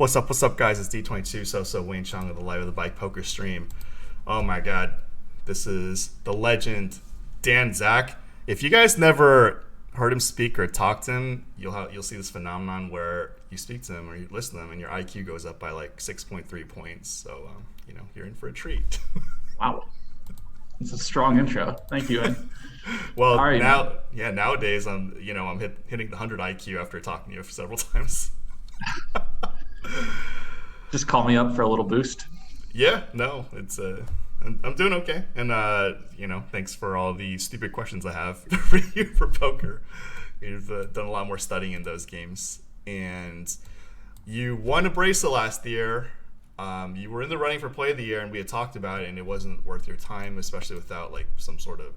What's up, guys? It's D22, so Wayne Chiang of the Live of the Bike Poker stream. Oh my god, this is the legend, Zack. If you guys never heard him speak or talk to him, you'll see this phenomenon where you speak to him or you listen to him and your IQ goes up by like 6.3 points. So, you're in for a treat. Wow. It's a strong intro. Thank you, Ed. Well, All right, man. nowadays I'm hitting the 100 IQ after talking to you several times. Just call me up for a little boost. Yeah, no, it's I'm doing okay, and thanks for all the stupid questions I have for you for poker. You've done a lot more studying in those games, and you won a bracelet last year. You were in the running for play of the year, and we had talked about it, and it wasn't worth your time, especially without like some sort of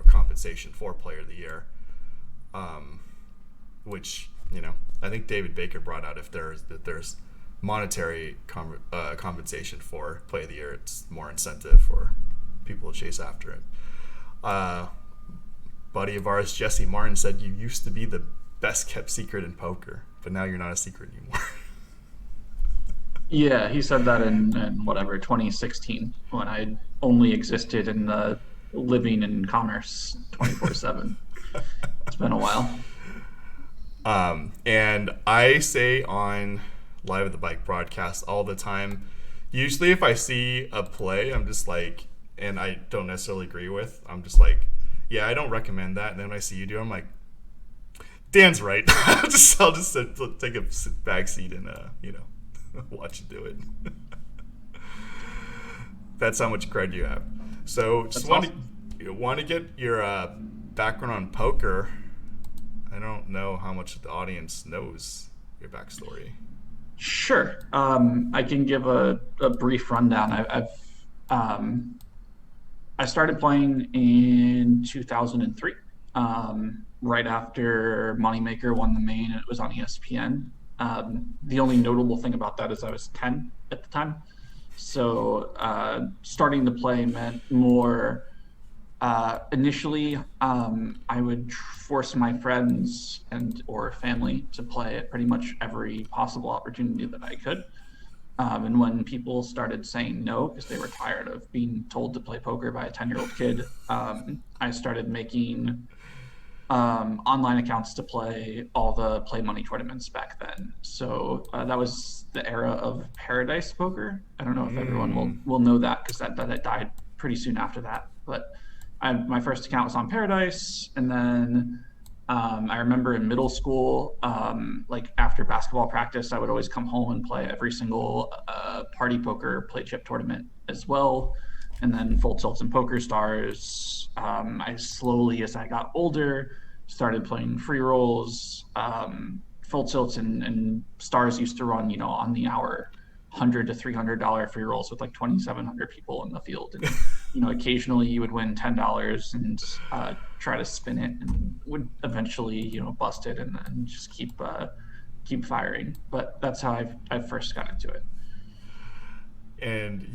compensation for player of the year. Which I think David Baker brought out if there's monetary compensation for play of the year, it's more incentive for people to chase after it. Buddy of ours, Jesse Martin, said you used to be the best kept secret in poker, but now you're not a secret anymore. Yeah, he said that in whatever 2016 when I only existed in the living in commerce 24/7. It's been a while. And I say on Live at the Bike broadcast all the time, usually if I see a play, I'm just like, and I don't necessarily agree with, I'm just like, yeah, I don't recommend that. And then when I see you do it, I'm like, Dan's right. I'll just take a back seat and watch you do it. That's how much cred you have. So just want to get your background on poker. I don't know how much the audience knows your backstory. Sure. I can give a brief rundown. I started playing in 2003, right after Moneymaker won the main, and it was on ESPN. The only notable thing about that is I was 10 at the time. So starting to play meant more. Initially, I would force my friends or family to play at pretty much every possible opportunity that I could. And when people started saying no because they were tired of being told to play poker by a 10-year-old kid, I started making online accounts to play all the play money tournaments back then. So that was the era of Paradise Poker. I don't know if everyone will know that because that died pretty soon after that. But my first account was on Paradise, and then I remember in middle school, like after basketball practice, I would always come home and play every single party poker play chip tournament as well. And then Full Tilts and Poker Stars. I slowly, as I got older, started playing free rolls. Full Tilts and Stars used to run, on the hour, $100 to $300 free rolls with like 2,700 people in the field. And, occasionally you would win $10 and try to spin it and would eventually, bust it and just keep firing. But that's how I first got into it. And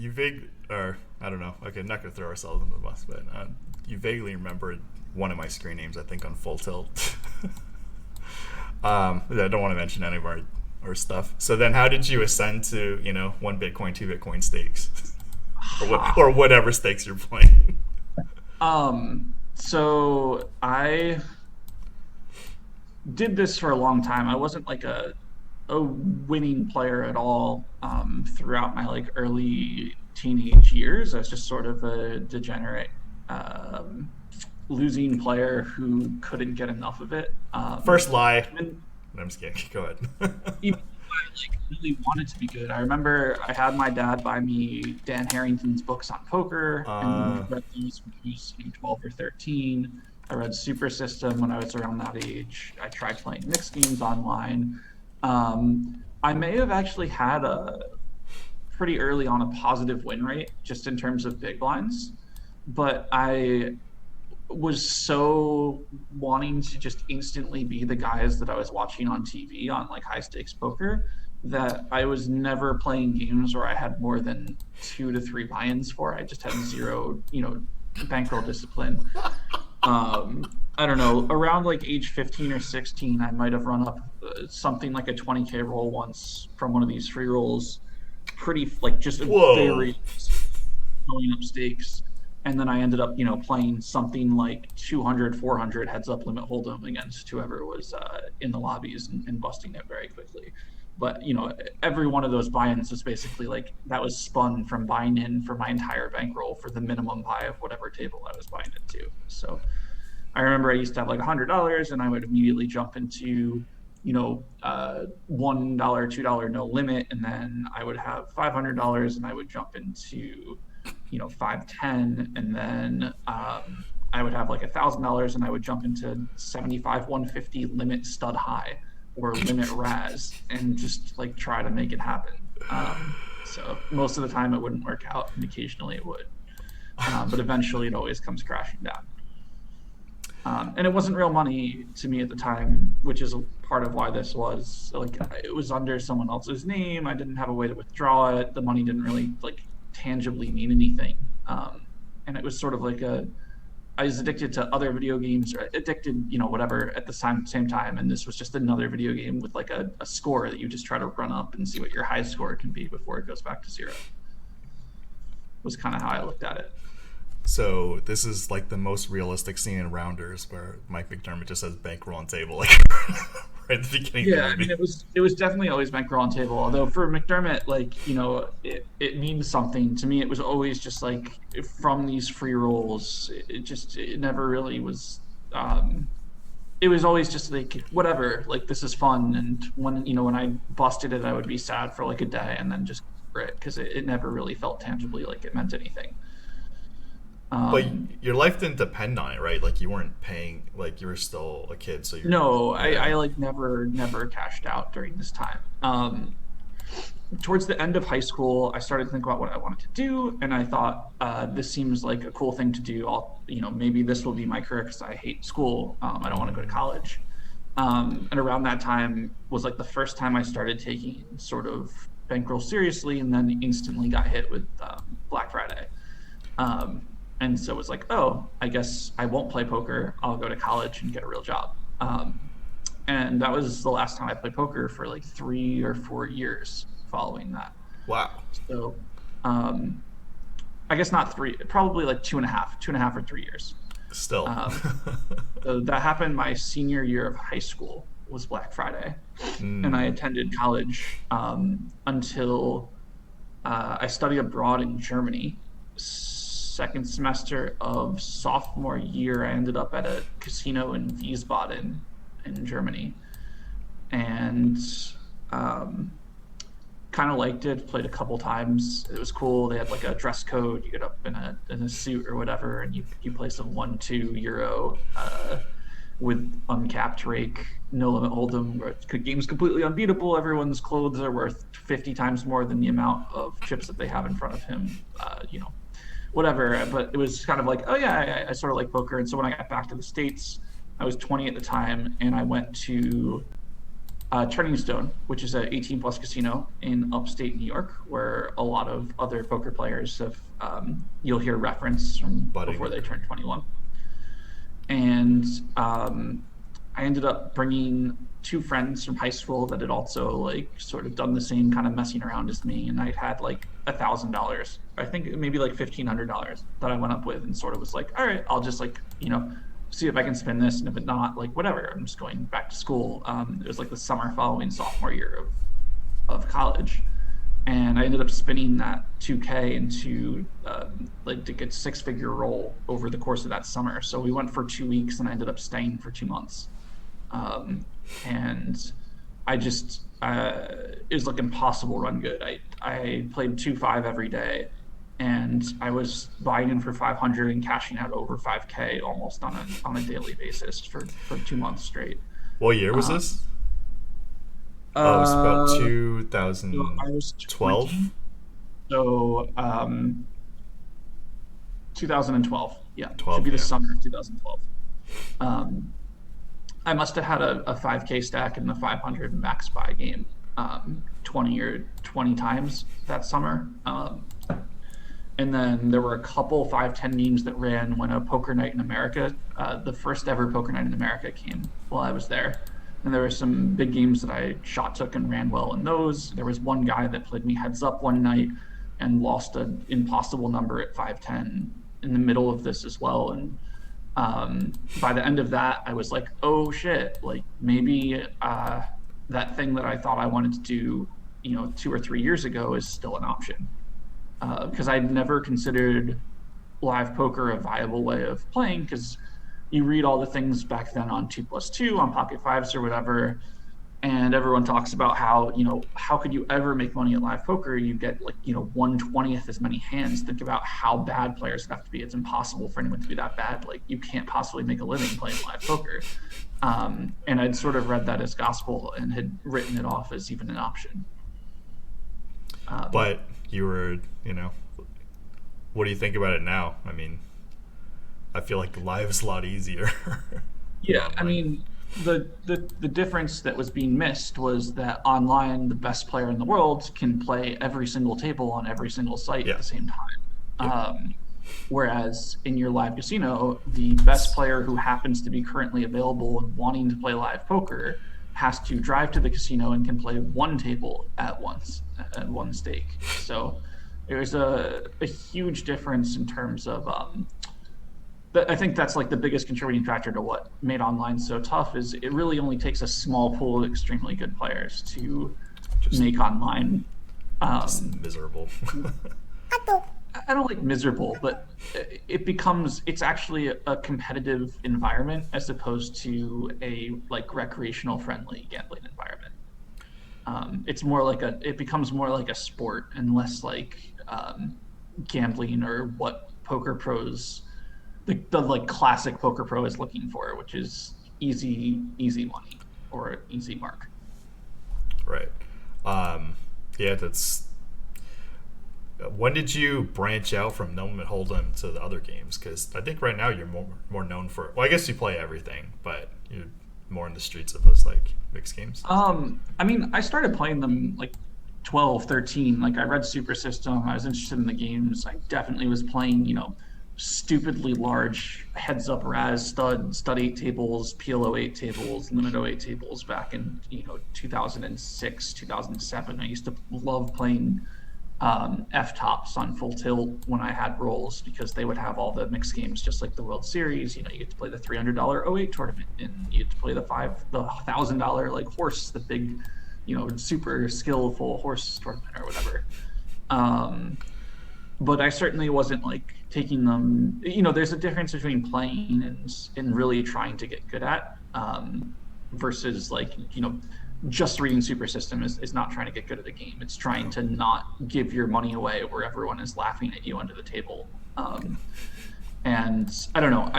I don't know, okay, not gonna throw ourselves under the bus, but you vaguely remembered one of my screen names, I think, on Full Tilt. I don't want to mention any of our stuff. So then how did you ascend to, 1 Bitcoin, 2 Bitcoin stakes? or whatever stakes you're playing? So I did this for a long time. I wasn't like a winning player at all throughout my like early teenage years. I was just sort of a degenerate losing player who couldn't get enough of it. First lie. I'm just kidding. Go ahead. Even though I really wanted to be good. I remember I had my dad buy me Dan Harrington's books on poker, and I read those when I was 12 or 13. I read Super System when I was around that age. I tried playing mixed games online. I may have actually had pretty early on a positive win rate just in terms of big blinds, but I was so wanting to just instantly be the guys that I was watching on TV on like high stakes poker that I was never playing games where I had more than 2 to 3 buy-ins for. I just had zero, bankroll discipline. I don't know, around like age 15 or 16, I might have run up something like a 20K roll once from one of these free rolls. Pretty, like, just a Whoa. very going up stakes. And then I ended up, playing something like 200, 400 heads up limit hold'em against whoever was in the lobbies and busting it very quickly. But, every one of those buy-ins was basically like that was spun from buying in for my entire bankroll for the minimum buy of whatever table I was buying into. So I remember I used to have like $100 and I would immediately jump into, $1, $2 no limit. And then I would have $500 and I would jump into, 510. And then I would have like $1,000 and I would jump into 75, 150 limit stud high or limit Raz and just like try to make it happen. So most of the time it wouldn't work out and occasionally it would. But eventually it always comes crashing down. And it wasn't real money to me at the time, which is a part of why this was like it was under someone else's name. I didn't have a way to withdraw it. The money didn't really like tangibly mean anything. And it was sort of like I was addicted to other video games, or addicted, whatever at the same time. And this was just another video game with like a score that you just try to run up and see what your high score can be before it goes back to zero. Was kind of how I looked at it. So this is like the most realistic scene in Rounders, where Mike McDermott just says bankroll on table, like right at the beginning. Yeah, I mean, it was definitely always bankroll on table. Although for McDermott, like it means something to me. It was always just like from these free rolls. It never really was. It was always just like whatever. Like this is fun, and when I busted it, I would be sad for like a day, and then just it because it never really felt tangibly like it meant anything. But your life didn't depend on it, right? Like you weren't paying, like you were still a kid, so no, I like never cashed out during this time. Towards the end of high school, I started to think about what I wanted to do, and I thought this seems like a cool thing to do. Maybe this will be my career because I hate school. I don't want to go to college. And around that time was like the first time I started taking sort of bankroll seriously, and then instantly got hit with Black Friday. And so it was like, oh, I guess I won't play poker. I'll go to college and get a real job. And that was the last time I played poker for like 3 or 4 years following that. Wow. So I guess not 3, probably like 2.5 or 3 years. Still. So that happened my senior year of high school was Black Friday. And I attended college until I studied abroad in Germany. Second semester of sophomore year, I ended up at a casino in Wiesbaden in Germany, and kind of liked it. Played a couple times. It was cool. They had like a dress code. You get up in a suit or whatever, and you play some 1-2 euro with uncapped rake, no limit hold'em. Where the game's completely unbeatable. Everyone's clothes are worth 50 times more than the amount of chips that they have in front of him. Whatever, but it was kind of like, oh yeah, I sort of like poker. And so when I got back to the States, I was 20 at the time, and I went to Turning Stone, which is an 18 plus casino in upstate New York, where a lot of other poker players have you'll hear reference from before they turn 21. And I ended up bringing 2 friends from high school that had also like sort of done the same kind of messing around as me, and I had like $1,000, I think maybe like $1,500 that I went up with, and sort of was like, all right, I'll just like see if I can spin this, and if it not, like whatever, I'm just going back to school. It was like the summer following sophomore year of college, and I ended up spinning that 2K into like to get 6-figure roll over the course of that summer. So we went for 2 weeks, and I ended up staying for 2 months. And I just it was like impossible run good. I played 2-5 every day, and I was buying in for 500 and cashing out over 5K almost on a daily basis for 2 months straight. What year was this? It was about 2012. So 2012. Yeah, 12, should be the summer of 2012. I must have had a 5K stack in the 500 max buy game 20 times that summer. And then there were a couple 510 games that ran when a poker night in America, the first ever poker night in America came while I was there. And there were some big games that I shot took and ran well in those. There was one guy that played me heads up one night and lost an impossible number at 510 in the middle of this as well. And by the end of that, I was like, oh shit, like maybe that thing that I thought I wanted to do, 2 or 3 years ago is still an option. Because I'd never considered live poker a viable way of playing, because you read all the things back then on 2+2, on Pocket Fives or whatever, and everyone talks about how, how could you ever make money at live poker? You get like, 1/20th as many hands. Think about how bad players have to be. It's impossible for anyone to be that bad. Like, you can't possibly make a living playing live poker. And I'd sort of read that as gospel and had written it off as even an option. But you were, what do you think about it now? I mean, I feel like live is a lot easier. Yeah, I Online. mean, the difference that was being missed was that online, the best player in the world can play every single table on every single site at Yeah. the same time. Yep. Whereas in your live casino, the best player who happens to be currently available and wanting to play live poker has to drive to the casino and can play one table at once at one stake. So there's a huge difference in terms of I think that's like the biggest contributing factor to what made online so tough is it really only takes a small pool of extremely good players to Just, make online. just Um, miserable. I don't like miserable, but it's actually a competitive environment as opposed to a like recreational friendly gambling environment. It becomes more like a sport and less like gambling or what poker pros the like classic poker pro is looking for, which is easy money or easy mark. Right. Yeah, that's. When did you branch out from No Limit Hold'em to the other games? Because I think right now you're more known for. Well, I guess you play everything, but you're more in the streets of those like mixed games. I mean, I started playing them like 12, 13. Like I read Super System. I was interested in the games. I definitely was playing, stupidly large heads up Raz stud 8 tables, PLO 8 tables, limit 08 tables back in, 2006, 2007. I used to love playing F tops on full tilt when I had rolls because they would have all the mixed games just like the World Series. You get to play the $300 08 tournament and you get to play the $1,000 like horse, the big, super skillful horse tournament or whatever. But I certainly wasn't like taking them. There's a difference between playing and really trying to get good at versus like just reading Super System is not trying to get good at a game. It's trying to not give your money away where everyone is laughing at you under the table. And I don't know.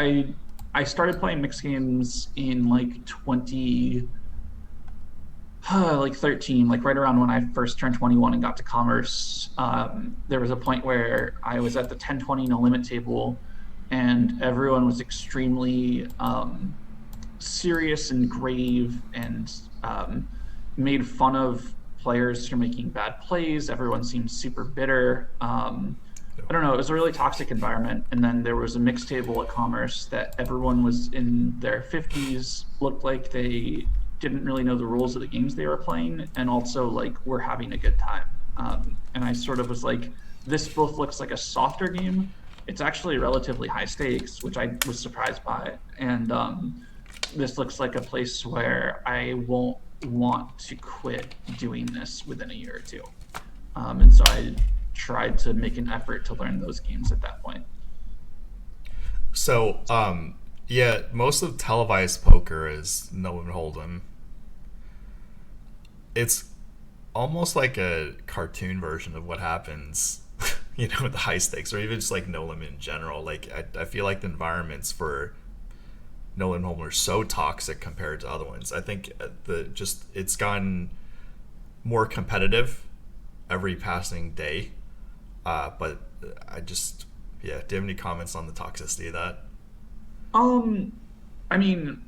I started playing mixed games in like 13, like right around when I first turned 21 and got to Commerce. There was a point where I was at the 10-20 no limit table and everyone was extremely serious and grave and made fun of players for making bad plays. Everyone seemed super bitter. I don't know. It was a really toxic environment. And then there was a mixed table at Commerce that everyone was in their 50s, looked like they didn't really know the rules of the games they were playing, and also like were having a good time. And I sort of was like, this both looks like a softer game. It's actually relatively high stakes, which I was surprised by. And this looks like a place where I won't want to quit doing this within a year or two. And so I tried to make an effort to learn those games at that point. So, yeah, most of televised poker is No Limit Hold'em. It's almost like a cartoon version of what happens, with the high stakes, or even just like No Limit in general. Like, I feel like the environments for No Limit Hold'em are so toxic compared to other ones. I think it's gotten more competitive every passing day. But do you have any comments on the toxicity of that? I mean,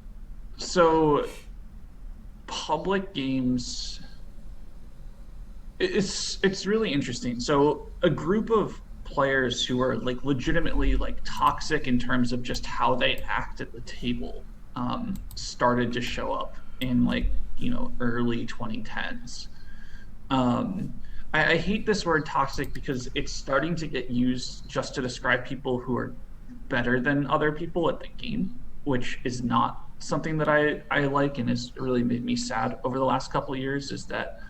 so public games, it's really interesting. So a group of players who are like legitimately like toxic in terms of just how they act at the table started to show up in like, early 2010s. um, I hate this word toxic because it's starting to get used just to describe people who are better than other people at the game, which is not something that I like, and has really made me sad over the last couple of years. Is that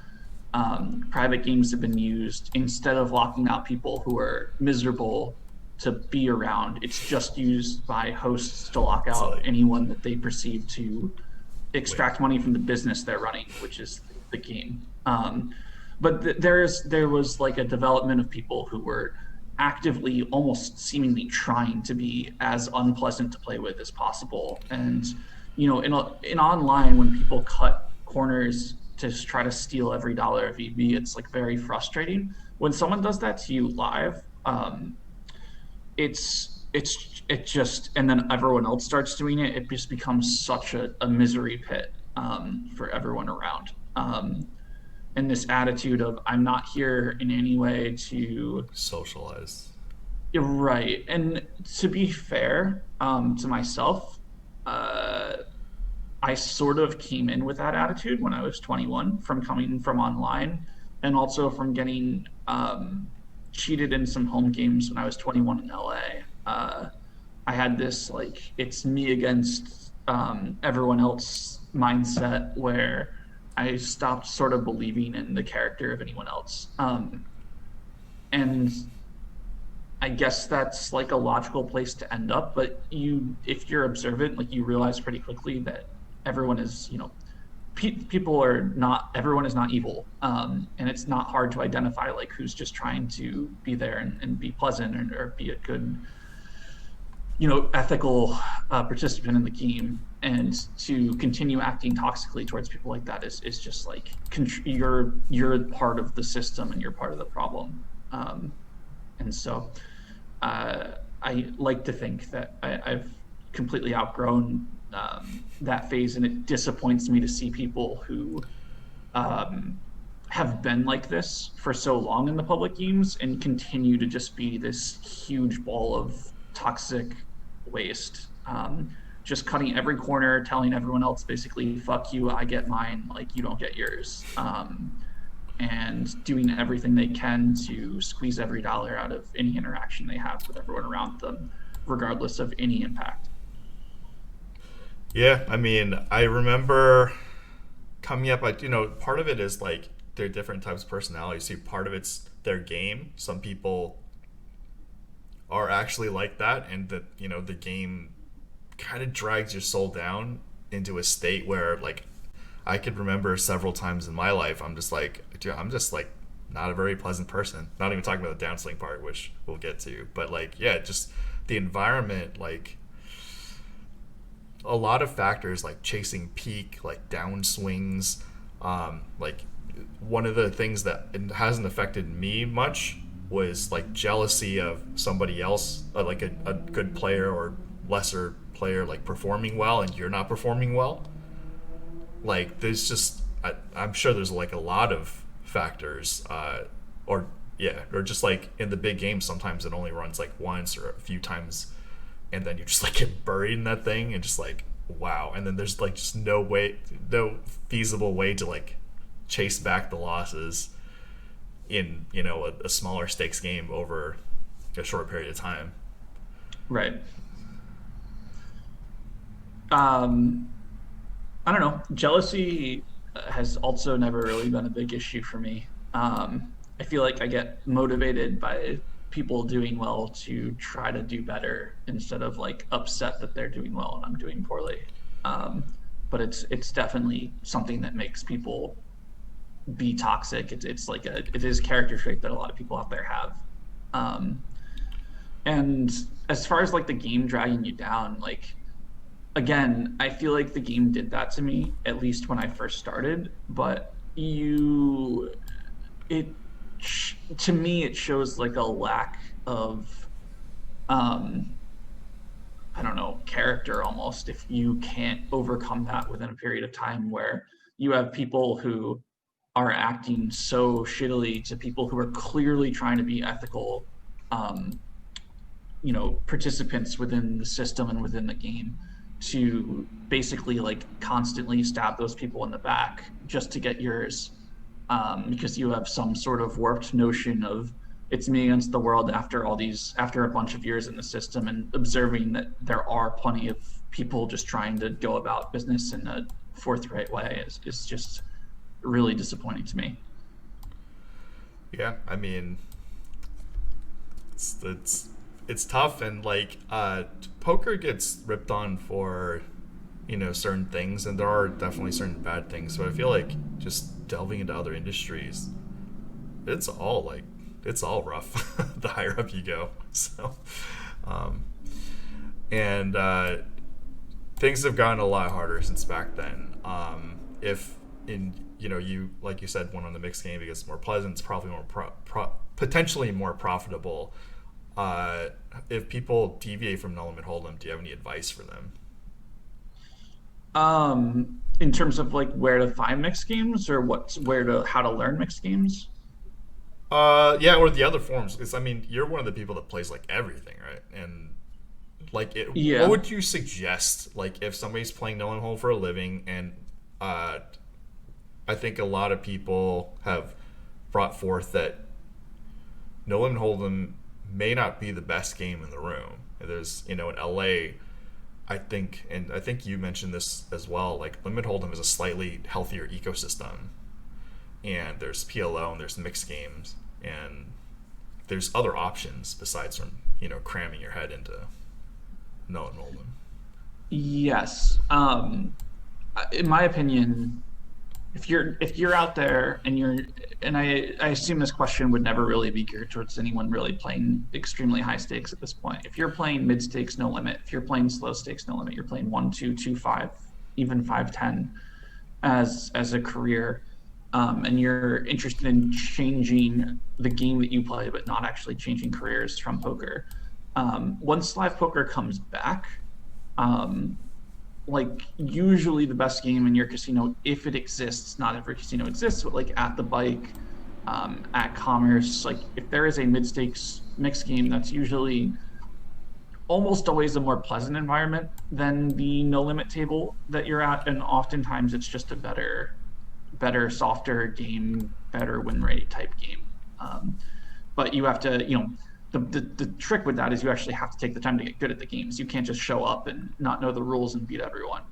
private games have been used instead of locking out people who are miserable to be around. It's just used by hosts to lock It's out like, anyone that they perceive to wait, extract money from the business they're running, which is the game. But there was like a development of people who were actively, almost seemingly trying to be as unpleasant to play with as possible. And in online, when people cut corners to try to steal every dollar of EV, it's like very frustrating. When someone does that to you live, it just, and then everyone else starts doing it. It just becomes such a misery pit for everyone around. And this attitude of I'm not here in any way to. socialize. You're right. And to be fair to myself, uh, I sort of came in with that attitude when I was 21 from coming from online, and also from getting cheated in some home games when I was 21 in LA. I had this like it's me against everyone else mindset where I stopped sort of believing in the character of anyone else. And I guess that's like a logical place to end up. But if you're observant, like you realize pretty quickly that everyone is, people are not, everyone is not evil. And it's not hard to identify like who's just trying to be there and be pleasant, or be a good, ethical participant in the game. And to continue acting toxically towards people like that is just like you're part of the system and you're part of the problem. And so I like to think that I've completely outgrown that phase, and it disappoints me to see people who have been like this for so long in the public games and continue to just be this huge ball of toxic waste. Just cutting every corner, telling everyone else basically, fuck you, I get mine, like you don't get yours. And doing everything they can to squeeze every dollar out of any interaction they have with everyone around them, regardless of any impact. Yeah, I mean, I remember coming up, like, part of it is like they're different types of personalities. See, part of it's their game. Some people are actually like that, and that, the game kind of drags your soul down into a state where, like, I could remember several times in my life, I'm just like, dude, I'm just like not a very pleasant person. Not even talking about the downswing part, which we'll get to, but like, yeah, just the environment, like a lot of factors, like chasing peak, like downswings. Like one of the things that it hasn't affected me much was like jealousy of somebody else, like a good player or lesser player, like performing well and you're not performing well. Like there's just I'm sure there's like a lot of factors, or yeah, or just like in the big games sometimes it only runs like once or a few times, and then you just like get buried in that thing and just like wow, and then there's like just no feasible way to like chase back the losses in a smaller stakes game over a short period of time. Right. Um, I don't know. Jealousy has also never really been a big issue for me. I feel like I get motivated by people doing well to try to do better instead of like upset that they're doing well and I'm doing poorly. Um, but it's definitely something that makes people be toxic. It's like it is a character trait that a lot of people out there have. Um, and as far as like the game dragging you down, like again, I feel like the game did that to me, at least when I first started. But it, to me, it shows like a lack of, um, I don't know, character almost, if you can't overcome that within a period of time where you have people who are acting so shittily to people who are clearly trying to be ethical, um, participants within the system and within the game to basically like constantly stab those people in the back just to get yours, because you have some sort of warped notion of it's me against the world after a bunch of years in the system, and observing that there are plenty of people just trying to go about business in a forthright way is just really disappointing to me. Yeah, I mean, it's tough, and like poker gets ripped on for certain things, and there are definitely certain bad things. But I feel like just delving into other industries, it's all like it's all rough the higher up you go. So, um, and things have gotten a lot harder since back then. If in you like you said, one on the mixed game because it's more pleasant, it's probably more potentially more profitable. If people deviate from no limit hold'em, do you have any advice for them? In terms of like where to find mixed games, or how to learn mixed games. Yeah, or the other forms, because I mean, you're one of the people that plays like everything, right? And like, what Yeah. would you suggest? Like, if somebody's playing no limit hold for a living, and uh, I think a lot of people have brought forth that no limit hold'em may not be the best game in the room. There's in LA, I think you mentioned this as well. Like limit hold'em is a slightly healthier ecosystem, and there's PLO and there's mixed games, and there's other options besides from cramming your head into no limit hold'em. Yes. In my opinion, if you're out there and I assume this question would never really be geared towards anyone really playing extremely high stakes at this point. If you're playing mid stakes no limit, if you're playing slow stakes no limit, you're playing 1, 2, 2, 5, even 5, 10 as a career, and you're interested in changing the game that you play, but not actually changing careers from poker. Once live poker comes back, um, like usually the best game in your casino, if it exists, not every casino exists, but like at the bike, at Commerce, like if there is a mid stakes mixed game, that's usually almost always a more pleasant environment than the no limit table that you're at, and oftentimes it's just a better, softer game, better win rate type game. But you have to, the trick with that is you actually have to take the time to get good at the games. You can't just show up and not know the rules and beat everyone,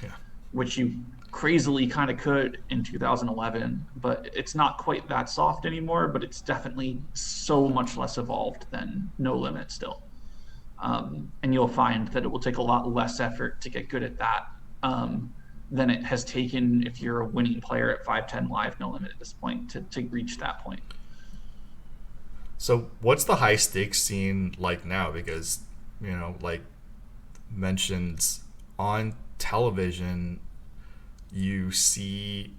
Yeah. which you crazily kind of could in 2011. But it's not quite that soft anymore, but it's definitely so much less evolved than No Limit still. And you'll find that it will take a lot less effort to get good at that, than it has taken if you're a winning player at 510 live no limit at this point to reach that point. So what's the high stakes scene like now? Because like mentioned on television, you see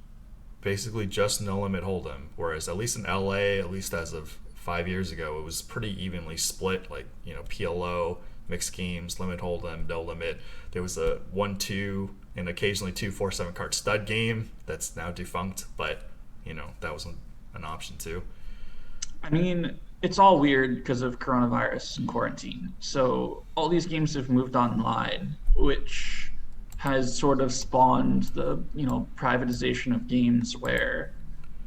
basically just no limit hold'em. Whereas at least in LA, at least as of 5 years ago, it was pretty evenly split. Like PLO, mixed games, limit hold'em, no limit. There was a 1-2 and occasionally 2 4 7 card stud game that's now defunct, but that was an option too. I mean, it's all weird because of coronavirus and quarantine. So all these games have moved online, which has sort of spawned the privatization of games, where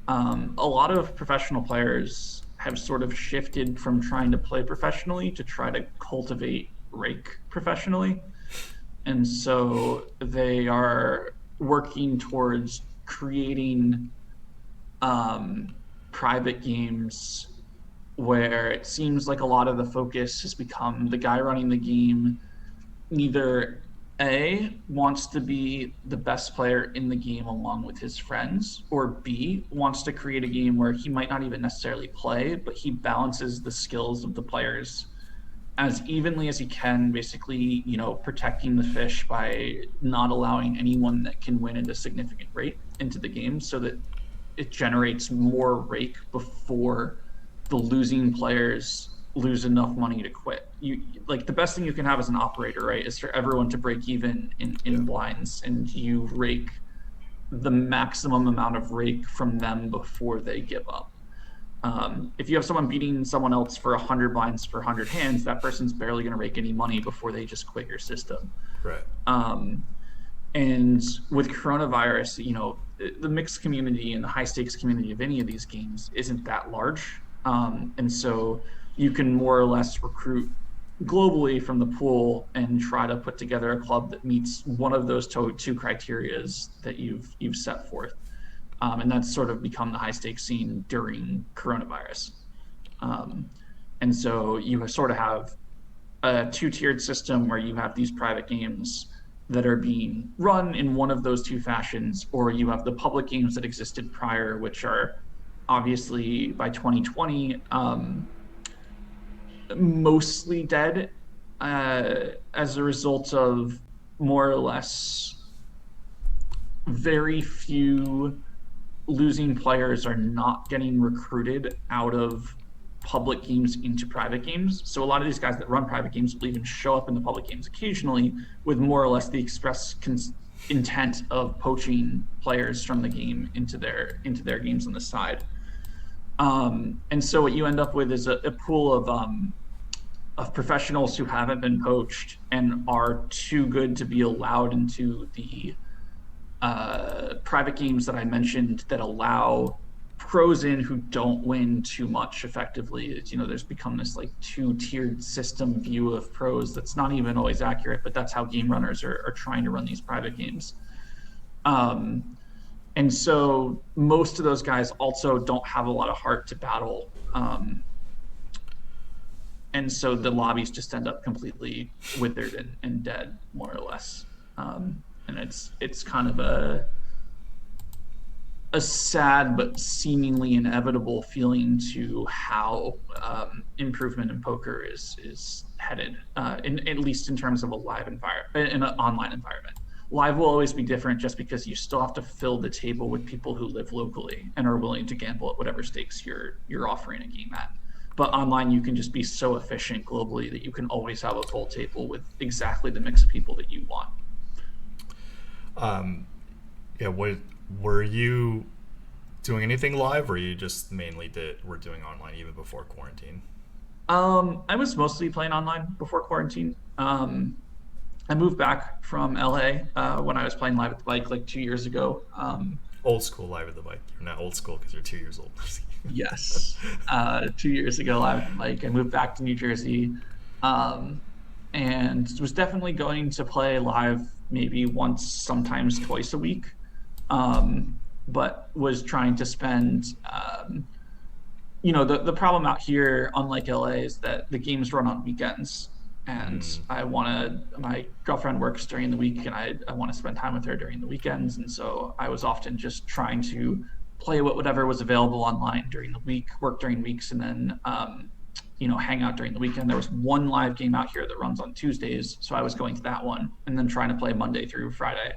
a lot of professional players have sort of shifted from trying to play professionally to try to cultivate rake professionally. And so they are working towards creating, private games where it seems like a lot of the focus has become the guy running the game either A, wants to be the best player in the game along with his friends, or B, wants to create a game where he might not even necessarily play, but he balances the skills of the players as evenly as he can, basically, protecting the fish by not allowing anyone that can win at a significant rate into the game, so that it generates more rake before the losing players lose enough money to quit. You like the best thing you can have as an operator, right, is for everyone to break even Yeah. in blinds, and you rake the maximum amount of rake from them before they give up. If you have someone beating someone else for 100 blinds for 100 hands, that person's barely going to rake any money before they just quit your system. Right. And with coronavirus, the mixed community and the high stakes community of any of these games isn't that large. And so you can more or less recruit globally from the pool and try to put together a club that meets one of those two criterias that you've set forth. And that's sort of become the high stakes scene during coronavirus. And so you sort of have a two-tiered system where you have these private games that are being run in one of those two fashions, or you have the public games that existed prior, which are obviously by 2020 mostly dead as a result of more or less very few losing players are not getting recruited out of public games into private games. So a lot of these guys that run private games will even show up in the public games occasionally with more or less the express intent of poaching players from the game into their games on the side. And so what you end up with is a pool of professionals who haven't been poached and are too good to be allowed into the private games that I mentioned that allow pros in who don't win too much effectively. It's, there's become this like two-tiered system view of pros that's not even always accurate, but that's how game runners are trying to run these private games. And so most of those guys also don't have a lot of heart to battle. And so the lobbies just end up completely withered and dead, more or less. And it's kind of a sad but seemingly inevitable feeling to how improvement in poker is headed, at least in terms of a live environment, in an online environment. Live will always be different just because you still have to fill the table with people who live locally and are willing to gamble at whatever stakes you're offering a game at. But online, you can just be so efficient globally that you can always have a full table with exactly the mix of people that you want. Yeah, were you doing anything live, or you just mainly were doing online even before quarantine? I was mostly playing online before quarantine. I moved back from LA when I was playing live at the bike like 2 years ago. Old school live at the bike. You're not old school because you're 2 years old. Yes. 2 years ago live at the bike. I moved back to New Jersey, and was definitely going to play live maybe once, sometimes twice a week. But was trying to spend, the problem out here, unlike LA, is that the games run on weekends. And my girlfriend works during the week, and I want to spend time with her during the weekends. And so I was often just trying to play whatever was available online during the week, work during weeks, and then, hang out during the weekend. There was one live game out here that runs on Tuesdays. So I was going to that one and then trying to play Monday through Friday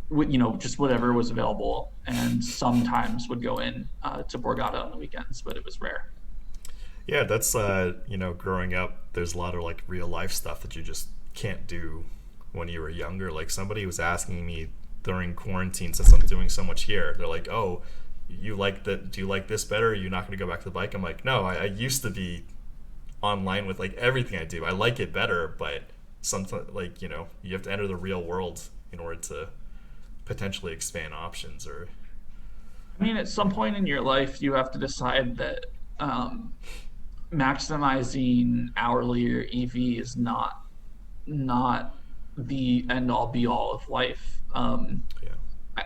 with, just whatever was available. And sometimes would go in to Borgata on the weekends, but it was rare. Yeah, that's growing up, there's a lot of like real life stuff that you just can't do when you were younger. Like somebody was asking me during quarantine, since I'm doing so much here, they're like, "Oh, do you like this better? Are you not going to go back to the bike?" I'm like, "No, I used to be online with like everything I do. I like it better, but sometimes like, you have to enter the real world in order to potentially expand options." Or I mean, at some point in your life, you have to decide that maximizing hourly or EV is not the end all be all of life. yeah.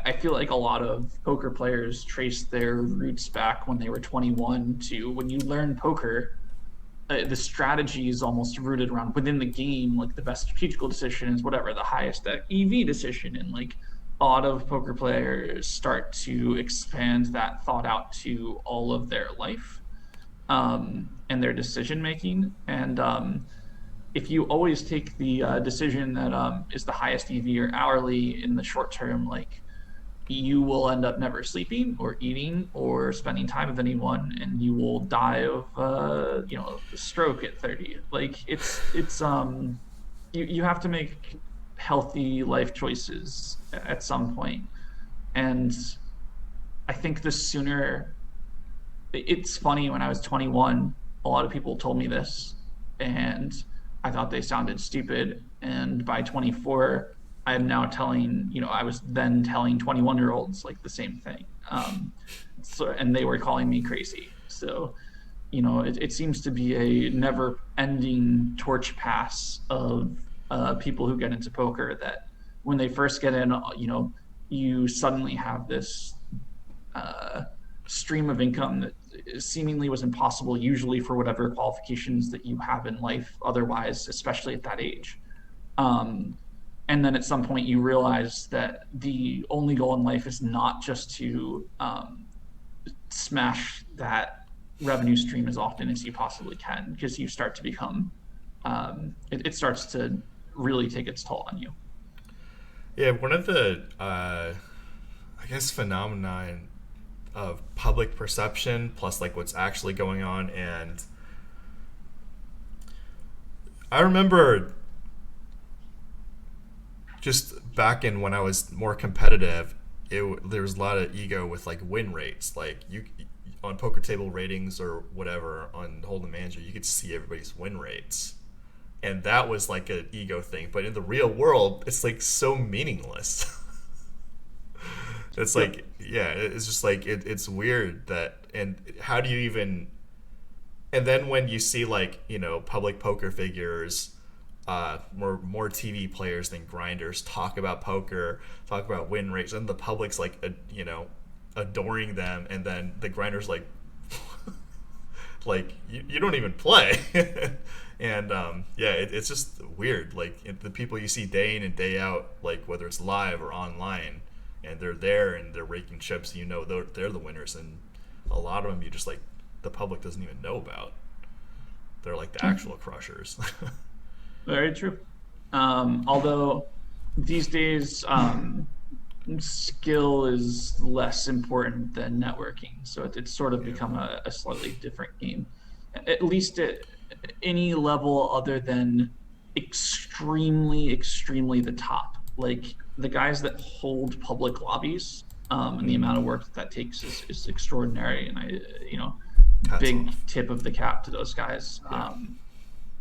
I feel like a lot of poker players trace their roots back when they were 21 to when you learn poker. The strategy is almost rooted around within the game, like the best strategical decision is whatever the highest EV decision, and like a lot of poker players start to expand that thought out to all of their life and their decision making. And if you always take the decision that is the highest EV or hourly in the short term, like you will end up never sleeping or eating or spending time with anyone, and you will die of stroke at 30. Like you have to make healthy life choices at some point. And I think the sooner it's funny, when I was 21, a lot of people told me this, and I thought they sounded stupid. And by 24, I'm now telling, I was then telling 21-year-olds like the same thing. And they were calling me crazy. So, it seems to be a never ending torch pass of people who get into poker, that when they first get in, you suddenly have this uh, stream of income that seemingly was impossible, usually for whatever qualifications that you have in life otherwise, especially at that age. Um, and then at some point you realize that the only goal in life is not just to smash that revenue stream as often as you possibly can, because you start to become, it starts to really take its toll on you. Yeah, one of the I guess phenomenon of public perception plus like what's actually going on. And I remember just back in when I was more competitive, there was a lot of ego with like win rates. Like you on poker table ratings or whatever on Hold'em Manager, you could see everybody's win rates, and that was like an ego thing. But in the real world, it's like so meaningless. It's like, yeah, it's just like it's weird that, and how do you even, and then when you see like, public poker figures, more TV players than grinders talk about poker, talk about win rates, and the public's like, adoring them, and then the grinders like, like you don't even play. And yeah, it's just weird. Like the people you see day in and day out, like whether it's live or online, and they're there and they're raking chips, they're the winners, and a lot of them you just like the public doesn't even know about. They're like the actual crushers. Very true. Although these days, skill is less important than networking, so it's sort of become a slightly different game, at least at any level other than extremely, extremely the top. Like the guys that hold public lobbies, and the amount of work that takes is extraordinary. And big tip of the cap to those guys. Yeah.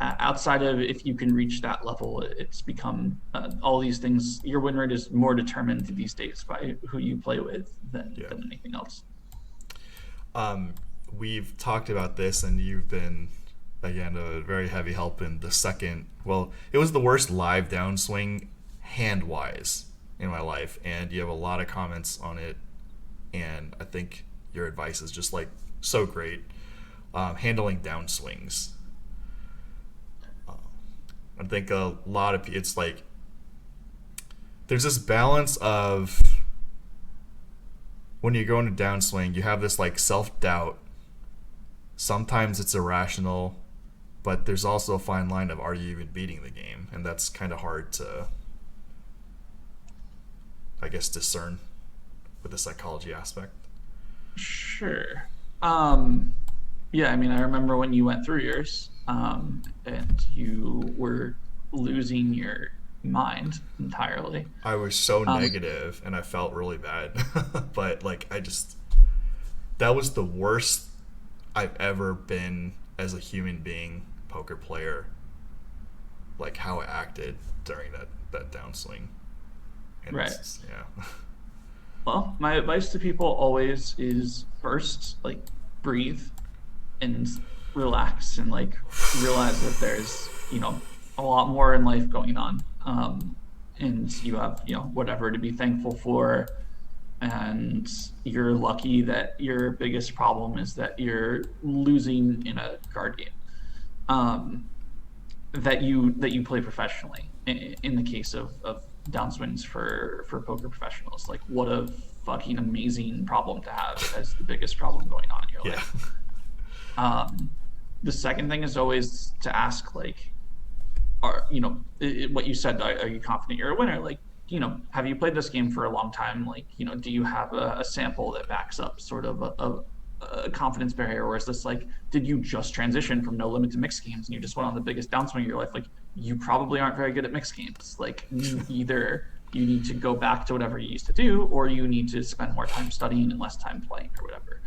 Outside of, if you can reach that level, it's become all these things. Your win rate is more determined these days by who you play with than anything else. We've talked about this, and you've been, again, a very heavy help in the second. Well, it was the worst live downswing hand wise in my life, and you have a lot of comments on it, and I think your advice is just like so great. Handling downswings. I think a lot of it's like there's this balance of when you go into downswing, you have this like self-doubt. Sometimes it's irrational, but there's also a fine line of, are you even beating the game? And that's kind of hard to, I guess, discern with the psychology aspect. Sure. Yeah, I mean, I remember when you went through yours, and you were losing your mind entirely. I was so negative, and I felt really bad. But like, that was the worst I've ever been as a human being, poker player. Like how I acted during that downswing. And Right. Yeah. Well, my advice to people always is, first, like, breathe and relax, and like realize that there's a lot more in life going on, and you have whatever to be thankful for, and you're lucky that your biggest problem is that you're losing in a card game, that you play professionally. In the case of downswings for poker professionals, like, what a fucking amazing problem to have as the biggest problem going on in your life. The second thing is always to ask, like, what you said, are you confident you're a winner? Like, have you played this game for a long time? Like, do you have a sample that backs up sort of a confidence barrier? Or is this like, did you just transition from no limit to mixed games and you just went on the biggest downswing of your life? Like, you probably aren't very good at mixed games. Like, either you need to go back to whatever you used to do, or you need to spend more time studying and less time playing, or whatever.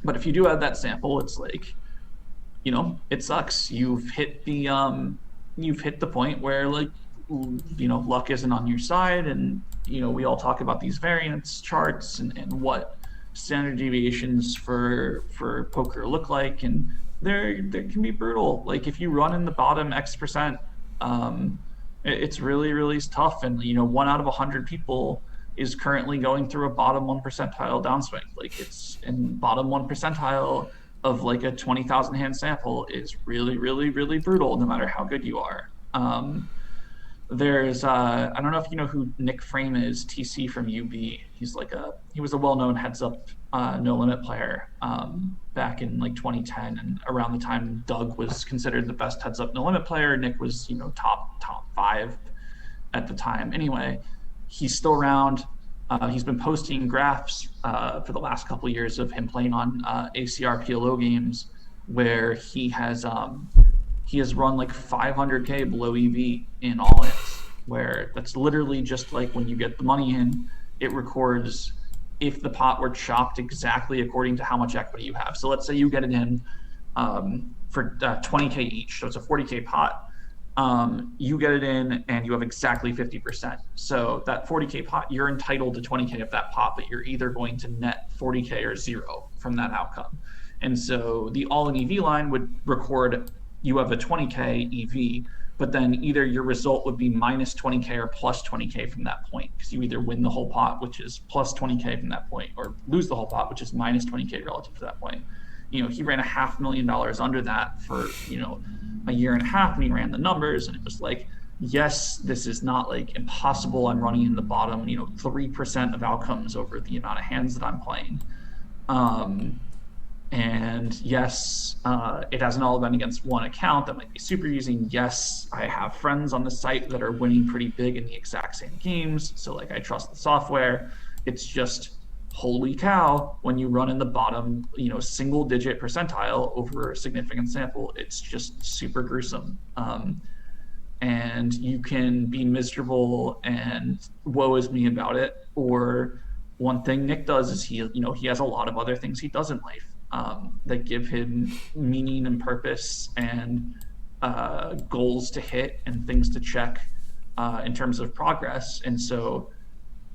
But if you do add that sample, it's like, it sucks. You've hit the point where, like, luck isn't on your side, and we all talk about these variance charts and what standard deviations for poker look like, and they can be brutal. Like, if you run in the bottom X%, um, it's really really tough. And 1 out of 100 people is currently going through a bottom 1 percentile downswing. Like, it's in bottom 1 percentile of like a 20,000 hand sample is really, really, really brutal, no matter how good you are. There's I don't know if you know who Nick Frame is, TC from UB. He was a well-known heads up no limit player back in like 2010, and around the time Doug was considered the best heads up no limit player. Nick was top 5 at the time. Anyway, he's still around. He's been posting graphs for the last couple of years of him playing on ACR PLO games where he has run like 500K below EV in all-ins, where that's literally just like when you get the money in, it records if the pot were chopped exactly according to how much equity you have. So let's say you get it in for 20K each, so it's a 40K pot. You get it in and you have exactly 50%. So that 40K pot, you're entitled to 20K of that pot, but you're either going to net 40K or 0 from that outcome. And so the all-in EV line would record you have a 20K EV, but then either your result would be minus 20K or plus 20K from that point, because you either win the whole pot, which is plus 20K from that point, or lose the whole pot, which is minus 20K relative to that point. He ran $500,000 under that for, a year and a half, and he ran the numbers, and it was like, yes, this is not like impossible. I'm running in the bottom, 3% of outcomes over the amount of hands that I'm playing. And yes, it has an all event against one account that might be super using. Yes, I have friends on the site that are winning pretty big in the exact same games. So like, I trust the software. It's just, holy cow, when you run in the bottom, single digit percentile over a significant sample, it's just super gruesome. And you can be miserable and woe is me about it. Or one thing Nick does is he has a lot of other things he does in life that give him meaning and purpose and goals to hit and things to check in terms of progress. And so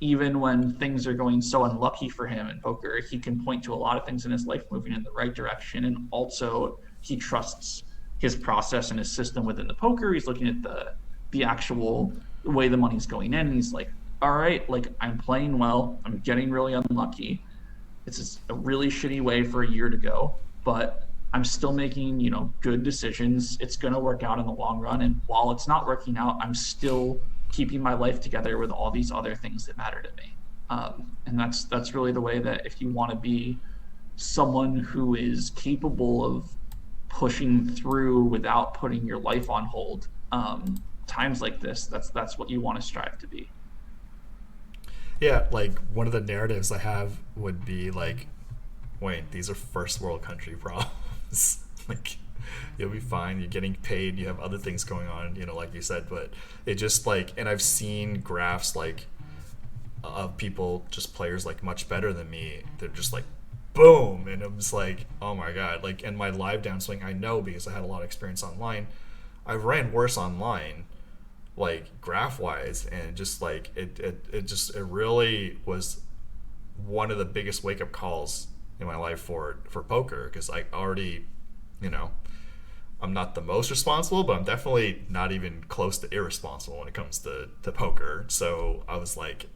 even when things are going so unlucky for him in poker, he can point to a lot of things in his life moving in the right direction. And also he trusts his process and his system within the poker. He's looking at the actual way the money's going in. And he's like, all right, like, I'm playing well. I'm getting really unlucky. It's just a really shitty way for a year to go, but I'm still making, good decisions. It's going to work out in the long run. And while it's not working out, I'm still keeping my life together with all these other things that matter to me. And that's really the way that if you want to be someone who is capable of pushing through without putting your life on hold, times like this, that's what you want to strive to be. Yeah, like, one of the narratives I have would be like, wait, these are first world country problems. Like, you'll be fine, you're getting paid, you have other things going on, like you said. But it just like, and I've seen graphs like of people, just players like much better than me, they're just like boom, and I'm just like, oh my god. Like, in my live downswing, I know, because I had a lot of experience online, I ran worse online, like, graph wise, and just like it really was one of the biggest wake up calls in my life for poker, because I already, I'm not the most responsible, but I'm definitely not even close to irresponsible when it comes to poker. So I was like,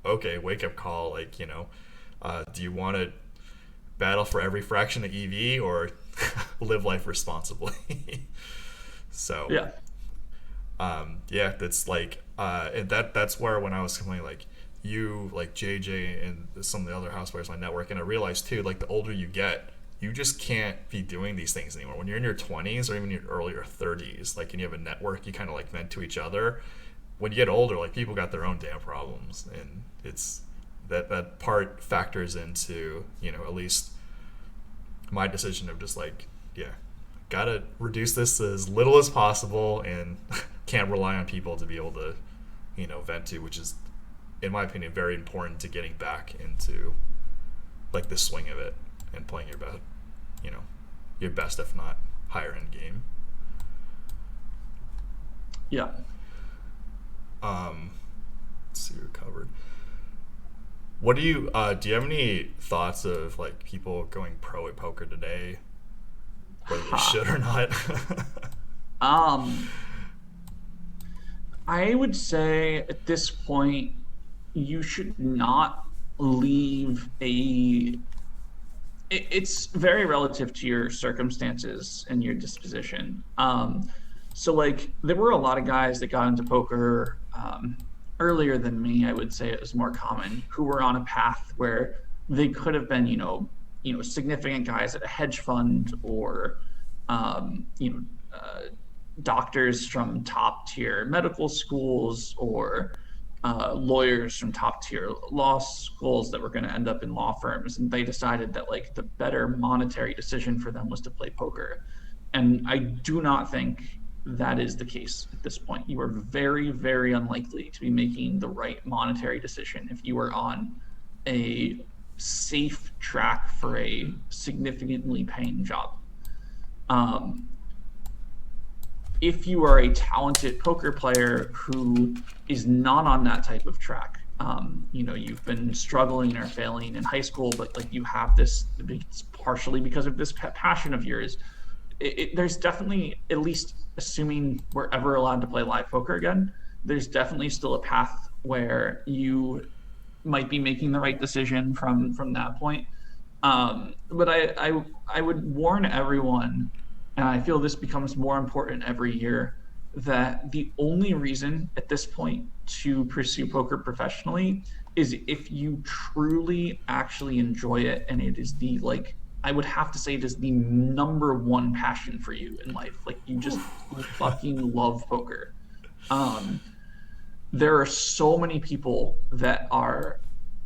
okay, wake up call, like, do you want to battle for every fraction of EV or live life responsibly? So Yeah. That's like, and that's where, when I was complaining, like, you, like JJ and some of the other house players on my network, and I realized too, like, the older you get, you just can't be doing these things anymore. When you're in your 20s or even your earlier 30s, like, and you have a network, you kind of like vent to each other. When you get older, like, people got their own damn problems, and it's that part factors into, at least my decision of just like, yeah, gotta reduce this as little as possible, and can't rely on people to be able to, vent to, which is, in my opinion, very important to getting back into like the swing of it. and playing your best, you know, your best if not higher end game. Yeah. Let's see, we're covered. What do you have any thoughts of like people going pro at poker today, whether they should or not? Um, I would say at this point, you should not leave a. It's very relative to your circumstances and your disposition. So, like, there were a lot of guys that got into poker earlier than me. I would say it was more common who were on a path where they could have been, significant guys at a hedge fund or, um, you know, uh, doctors from top tier medical schools or lawyers from top tier law schools that were going to end up in law firms. And they decided that like the better monetary decision for them was to play poker. And I do not think that is the case at this point. You are very, very unlikely to be making the right monetary decision if you are on a safe track for a significantly paying job. Um, if you are a talented poker player who is not on that type of track, you've been struggling or failing in high school, but like you have this, it's partially because of this passion of yours. There's definitely, at least assuming we're ever allowed to play live poker again, there's definitely still a path where you might be making the right decision from that point. But I would warn everyone, and I feel this becomes more important every year, that the only reason at this point to pursue poker professionally is if you truly actually enjoy it and it is the like I would have to say it is the number one passion for you in life. Like you just fucking love poker. Um, there are so many people that are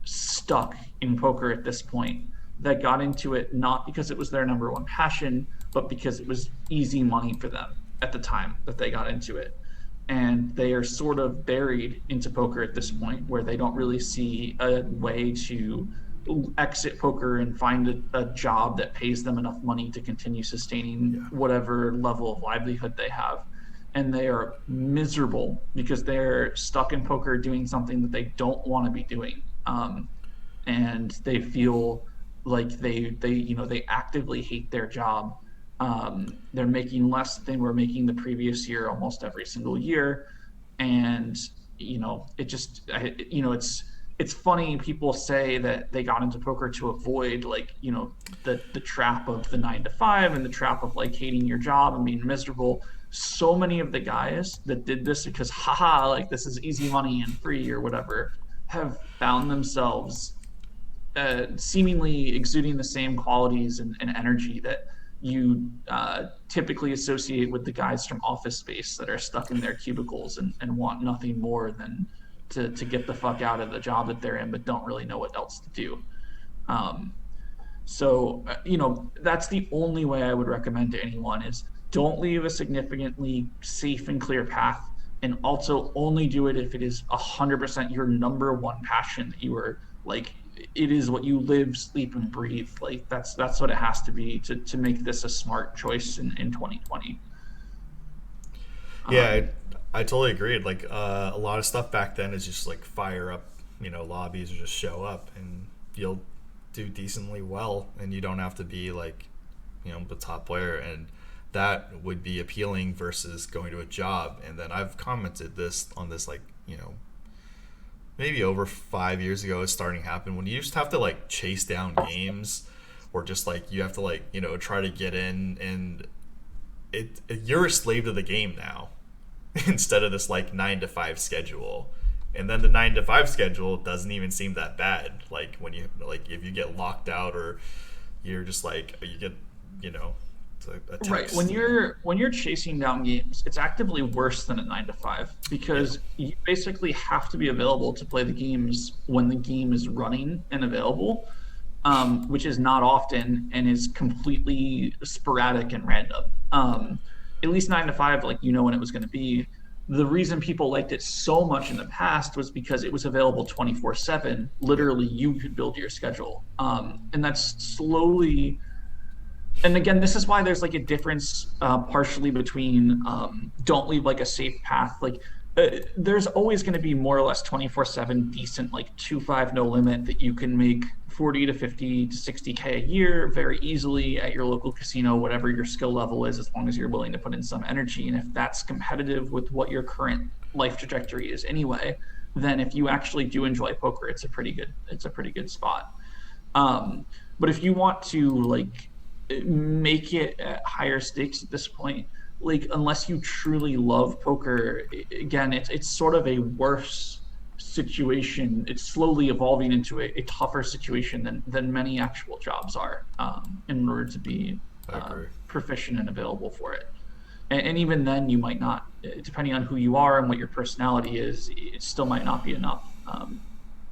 stuck in poker at this point that got into it not because it was their number one passion, but because it was easy money for them at the time that they got into it. And they are sort of buried into poker at this point where they don't really see a way to exit poker and find a job that pays them enough money to continue sustaining whatever level of livelihood they have. And they are miserable because they're stuck in poker doing something that they don't want to be doing. And they feel like they actively hate their job. They're making less than they were making the previous year almost every single year. And, it's funny. People say that they got into poker to avoid the trap of the 9 to 5 and the trap of like hating your job and being miserable. So many of the guys that did this because haha, like this is easy money and free or whatever, have found themselves seemingly exuding the same qualities and energy that you typically associate with the guys from Office Space that are stuck in their cubicles and want nothing more than to get the fuck out of the job that they're in, but don't really know what else to do. That's the only way I would recommend to anyone is don't leave a significantly safe and clear path, and also only do it if it is 100% your number one passion that you are like, it is what you live, sleep, and breathe. Like that's what it has to be to make this a smart choice in 2020. Yeah, I totally agreed. Like a lot of stuff back then is just like fire up, lobbies or just show up and you'll do decently well, and you don't have to be like, the top player, and that would be appealing versus going to a job. And then I've commented on this like, maybe over 5 years ago it's starting to happen when you just have to like chase down games, or just like you have to like try to get in, and you're a slave to the game now instead of this like 9 to 5 schedule. And then the 9 to 5 schedule doesn't even seem that bad, like when you like if you get locked out or you're just like you get a text. Right. When you're chasing down games, it's actively worse than a 9 to 5 because you basically have to be available to play the games when the game is running and available, which is not often and is completely sporadic and random. At least 9 to 5, like when it was going to be. The reason people liked it so much in the past was because it was available 24/7. Yep. Literally, you could build your schedule. And that's slowly, and again, this is why there's like a difference partially between don't leave like a safe path. Like there's always going to be more or less 24/7 decent, like 2-5 no limit that you can make 40 to 50 to 60K a year very easily at your local casino, whatever your skill level is, as long as you're willing to put in some energy. And if that's competitive with what your current life trajectory is anyway, then if you actually do enjoy poker, it's a pretty good spot. Um, but if you want to like make it at higher stakes at this point, like unless you truly love poker, again, it's sort of a worse situation. It's slowly evolving into a tougher situation than many actual jobs are, in order to be I agree. proficient and available for it. And even then, you might not, depending on who you are and what your personality is, it still might not be enough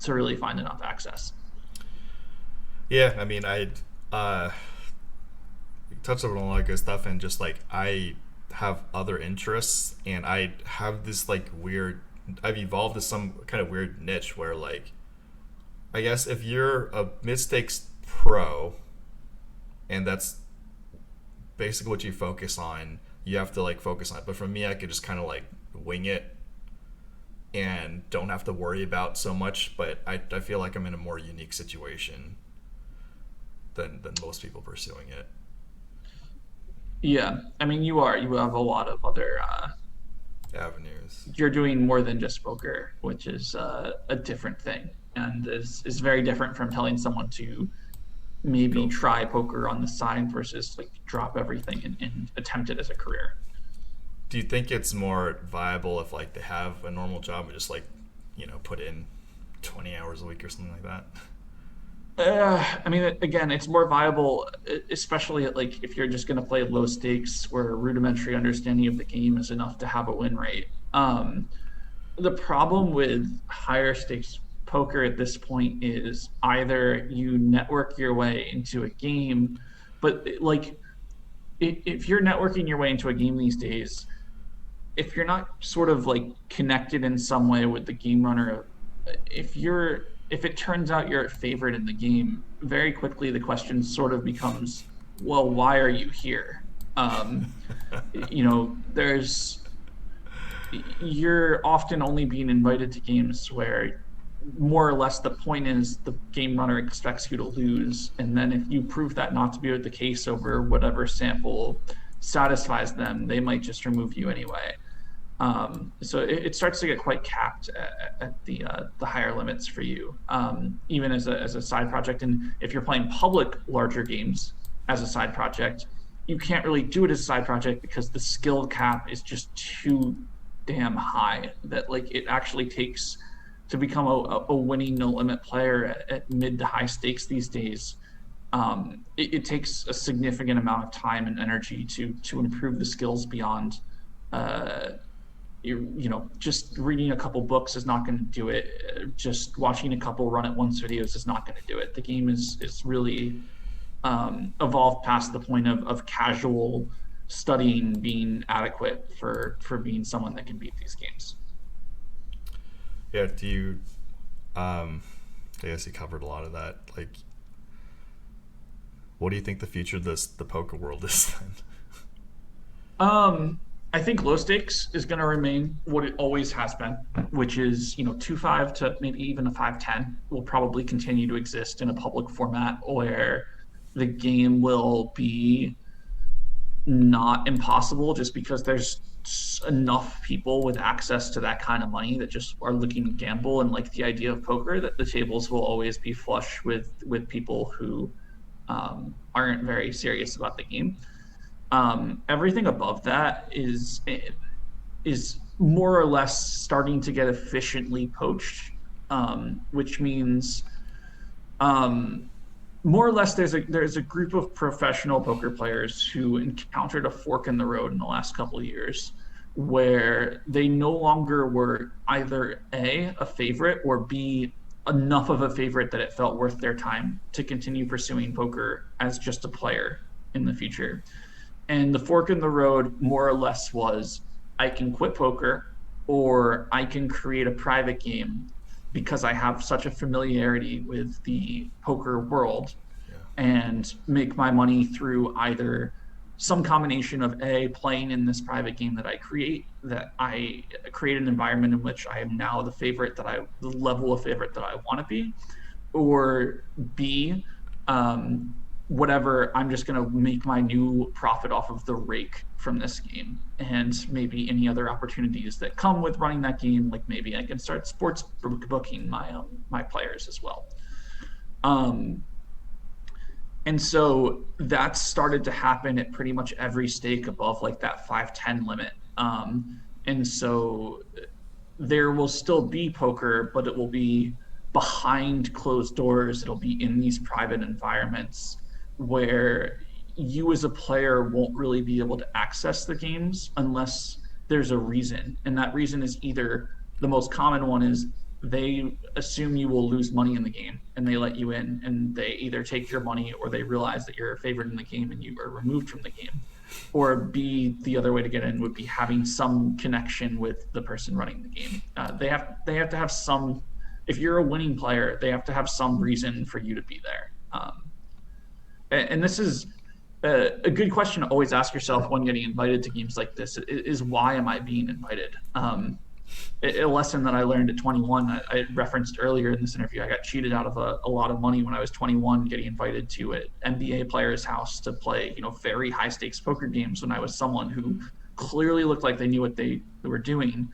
to really find enough access. Yeah, I mean, I touched on a lot of good stuff, and just like I have other interests, and I have this like weird. I've evolved to some kind of weird niche where, like, I guess if you're a mid stakes pro, and that's basically what you focus on, you have to like focus on it. But for me, I could just kind of like wing it and don't have to worry about so much. But I feel like I'm in a more unique situation than most people pursuing it. Yeah, I mean, you are. You have a lot of other. Avenues. You're doing more than just poker, which is a different thing, and is very different from telling someone to maybe Go. try poker on the side versus like drop everything and attempt it as a career. Do you think it's more viable if like they have a normal job and just like, put in 20 hours a week or something like that? I mean, again, it's more viable, especially at like if you're just going to play low stakes where a rudimentary understanding of the game is enough to have a win rate. The problem with higher stakes poker at this point is either you network your way into a game, but like if you're networking your way into a game these days, if you're not sort of like connected in some way with the game runner, if it turns out you're a favorite in the game, very quickly the question sort of becomes, well, why are you here? There's you're often only being invited to games where more or less the point is the game runner expects you to lose, and then if you prove that not to be the case over whatever sample satisfies them, they might just remove you anyway. So it starts to get quite capped at the higher limits for you, even as a side project. And if you're playing public larger games as a side project, you can't really do it as a side project because the skill cap is just too damn high that like it actually takes to become a winning no limit player at mid to high stakes these days. It takes a significant amount of time and energy to improve the skills beyond. Just reading a couple books is not going to do it. Just watching a couple run it once videos is not going to do it. The game is really evolved past the point of casual studying being adequate for being someone that can beat these games. Yeah, do you I guess you covered a lot of that. Like, what do you think the future of the poker world is then? I think low stakes is going to remain what it always has been, which is 2-5 to maybe even a 5-10 will probably continue to exist in a public format where the game will be not impossible just because there's enough people with access to that kind of money that just are looking to gamble and like the idea of poker, that the tables will always be flush with people who aren't very serious about the game. Everything above that is more or less starting to get efficiently poached, which means more or less there's a group of professional poker players who encountered a fork in the road in the last couple of years where they no longer were either a favorite, or B, enough of a favorite that it felt worth their time to continue pursuing poker as just a player in the future. And the fork in the road more or less was, I can quit poker or I can create a private game because I have such a familiarity with the poker world Yeah. and make my money through either some combination of playing in this private game that I create, that I create an environment in which I am now the level of favorite that I want to be, or B, um, whatever, I'm just going to make my new profit off of the rake from this game and maybe any other opportunities that come with running that game. Like maybe I can start sports booking my players as well. Um, and so that's started to happen at pretty much every stake above like that 510 limit. And so there will still be poker, but it will be behind closed doors. It'll be in these private environments where you as a player won't really be able to access the games unless there's a reason. And that reason is either, the most common one is they assume you will lose money in the game and they let you in, and they either take your money or they realize that you're a favorite in the game and you are removed from the game. Or B, the other way to get in would be having some connection with the person running the game. They have to have some. If you're a winning player, they have to have some reason for you to be there. And this is a good question to always ask yourself when getting invited to games like this: is why am I being invited? A lesson that I learned at 21, I referenced earlier in this interview. I got cheated out of a lot of money when I was 21, getting invited to an NBA player's house to play, very high stakes poker games when I was someone who clearly looked like they knew what they were doing,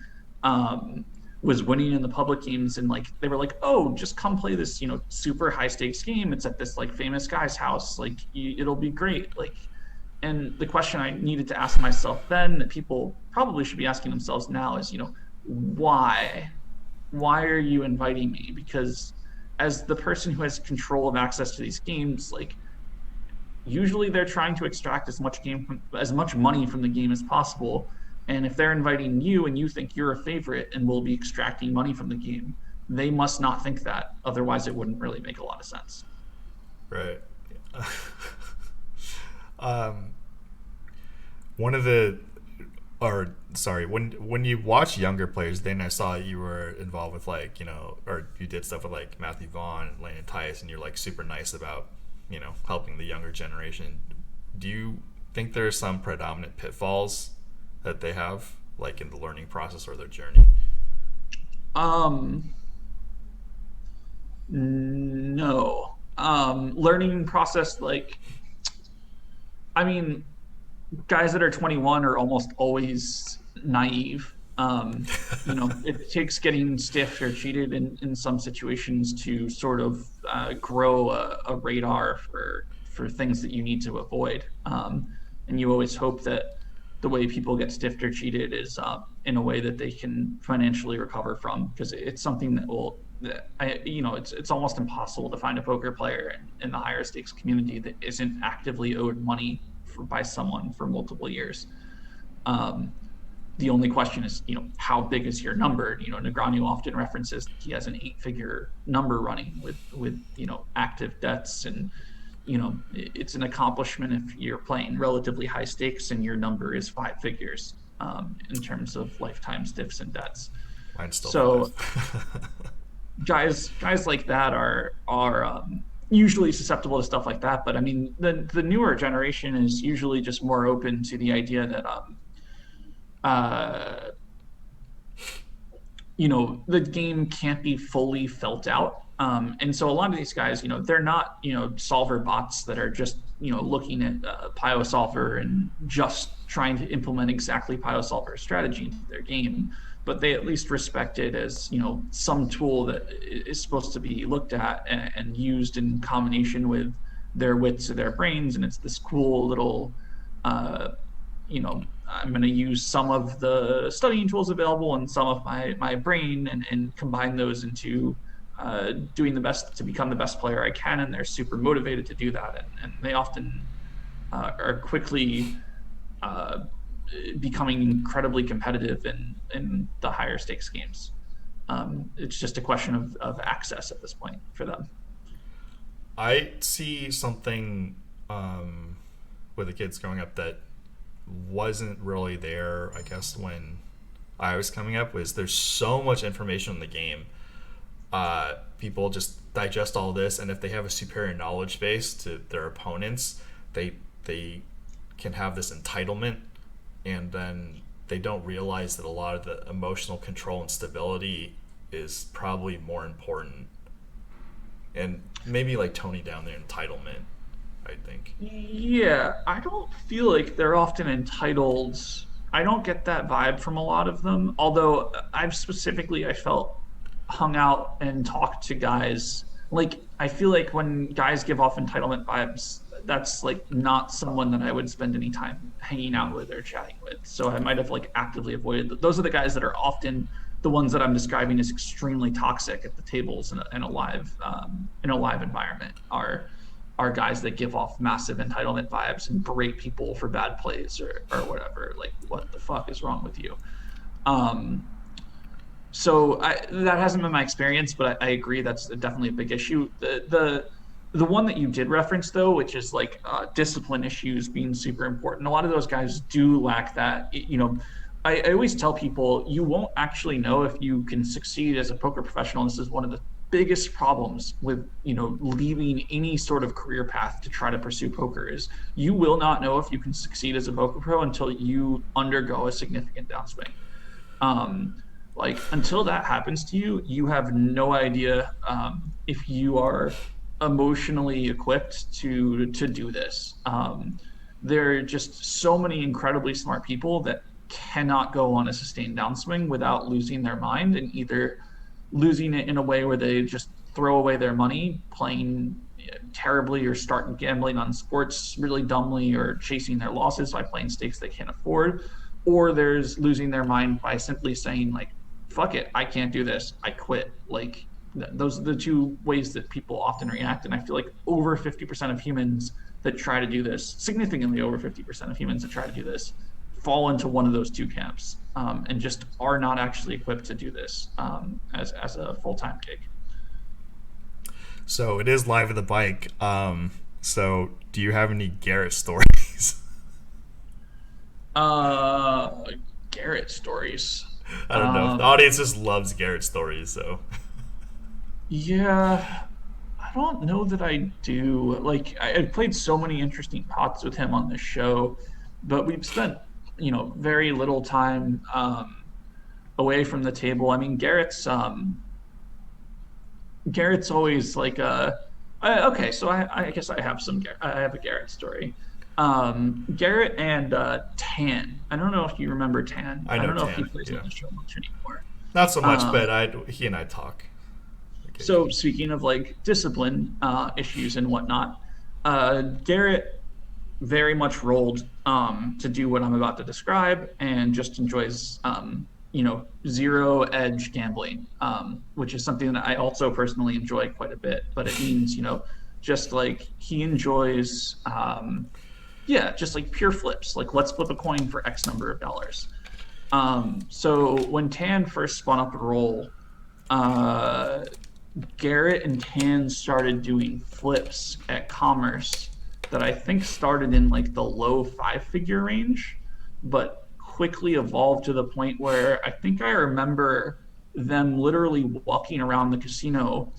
was winning in the public games. And like, they were like, oh, just come play this, super high stakes game. It's at this like famous guy's house. Like, it'll be great. Like, and the question I needed to ask myself then, that people probably should be asking themselves now, is, why are you inviting me? Because as the person who has control of access to these games, like, usually they're trying to extract as much money from the game as possible. And if they're inviting you and you think you're a favorite and will be extracting money from the game, they must not think that, otherwise it wouldn't really make a lot of sense. Right. um, one of the or sorry, when you watch younger players, then I saw you were involved with like, or you did stuff with like Matthew Vaughn and Landon Tice, and you're like super nice about, helping the younger generation. Do you think there are some predominant pitfalls that they have, like in the learning process or their journey? No. Learning process, like, I mean, guys that are 21 are almost always naive. It takes getting stiffed or cheated in some situations to sort of grow a radar for things that you need to avoid. And you always hope that the way people get stiffed or cheated is in a way that they can financially recover from, because it's something that will. It's almost impossible to find a poker player in the higher stakes community that isn't actively owed money by someone for multiple years. The only question is, how big is your number? Negreanu often references he has an 8-figure number running with active debts, and it's an accomplishment if you're playing relatively high stakes and your number is 5 figures in terms of lifetime stiffs and debts. Mine's still So 5. guys like that are usually susceptible to stuff like that. But I mean, the newer generation is usually just more open to the idea that the game can't be fully felt out. And so a lot of these guys, they're not, solver bots that are just, looking at PioSolver and just trying to implement exactly PioSolver's strategy into their game. But they at least respect it as, some tool that is supposed to be looked at and used in combination with their wits or their brains. And it's this cool little, I'm going to use some of the studying tools available and some of my brain and combine those into doing the best to become the best player I can. And they're super motivated to do that. And they often are quickly becoming incredibly competitive in the higher stakes games. It's just a question of access at this point for them. I see something with the kids growing up that wasn't really there, I guess, when I was coming up was there's so much information in the game. People just digest all this, and if they have a superior knowledge base to their opponents, they can have this entitlement, and then they don't realize that a lot of the emotional control and stability is probably more important. And maybe like toning down their entitlement, I think. Yeah, I don't feel like they're often entitled. I don't get that vibe from a lot of them. Although I felt hung out and talked to guys. Like I feel like when guys give off entitlement vibes, that's like not someone that I would spend any time hanging out with or chatting with. So I might have like actively avoided. Those are the guys that are often the ones that I'm describing as extremely toxic at the tables in a live environment are guys that give off massive entitlement vibes and berate people for bad plays or whatever. Like, what the fuck is wrong with you? That hasn't been my experience, but I agree that's definitely a big issue. The one that you did reference though, which is like discipline issues being super important. A lot of those guys do lack that. I always tell people you won't actually know if you can succeed as a poker professional. This is one of the biggest problems with leaving any sort of career path to try to pursue poker is you will not know if you can succeed as a poker pro until you undergo a significant downswing. Like until that happens to you, you have no idea if you are emotionally equipped to do this. There are just so many incredibly smart people that cannot go on a sustained downswing without losing their mind and either losing it in a way where they just throw away their money playing terribly or start gambling on sports really dumbly or chasing their losses by playing stakes they can't afford, or there's losing their mind by simply saying like, fuck it, I can't do this, I quit. Like those are the two ways that people often react. And I feel like over 50% of humans that try to do this, significantly over 50% of humans that try to do this, fall into one of those two camps and just are not actually equipped to do this as a full-time gig. So it is live at the bike. So do you have any Garrett stories? Garrett stories. I don't know. The audience just loves Garrett stories, so. Yeah, I don't know that I do. Like, I've played so many interesting pots with him on this show, but we've spent, very little time away from the table. I mean, Garrett's always like okay, so I guess I have a Garrett story. Garrett and Tan. I don't know if you remember Tan. I don't know if he plays on the show much anymore. Not so much, but he and I talk. Okay. So speaking of like discipline issues and whatnot, Garrett very much rolled to do what I'm about to describe and just enjoys zero edge gambling, which is something that I also personally enjoy quite a bit. But it means just like he enjoys just like pure flips, like let's flip a coin for X number of dollars. So when Tan first spun up a roll, Garrett and Tan started doing flips at Commerce that I think started in like the low 5-figure range, but quickly evolved to the point where I think I remember them literally walking around the casino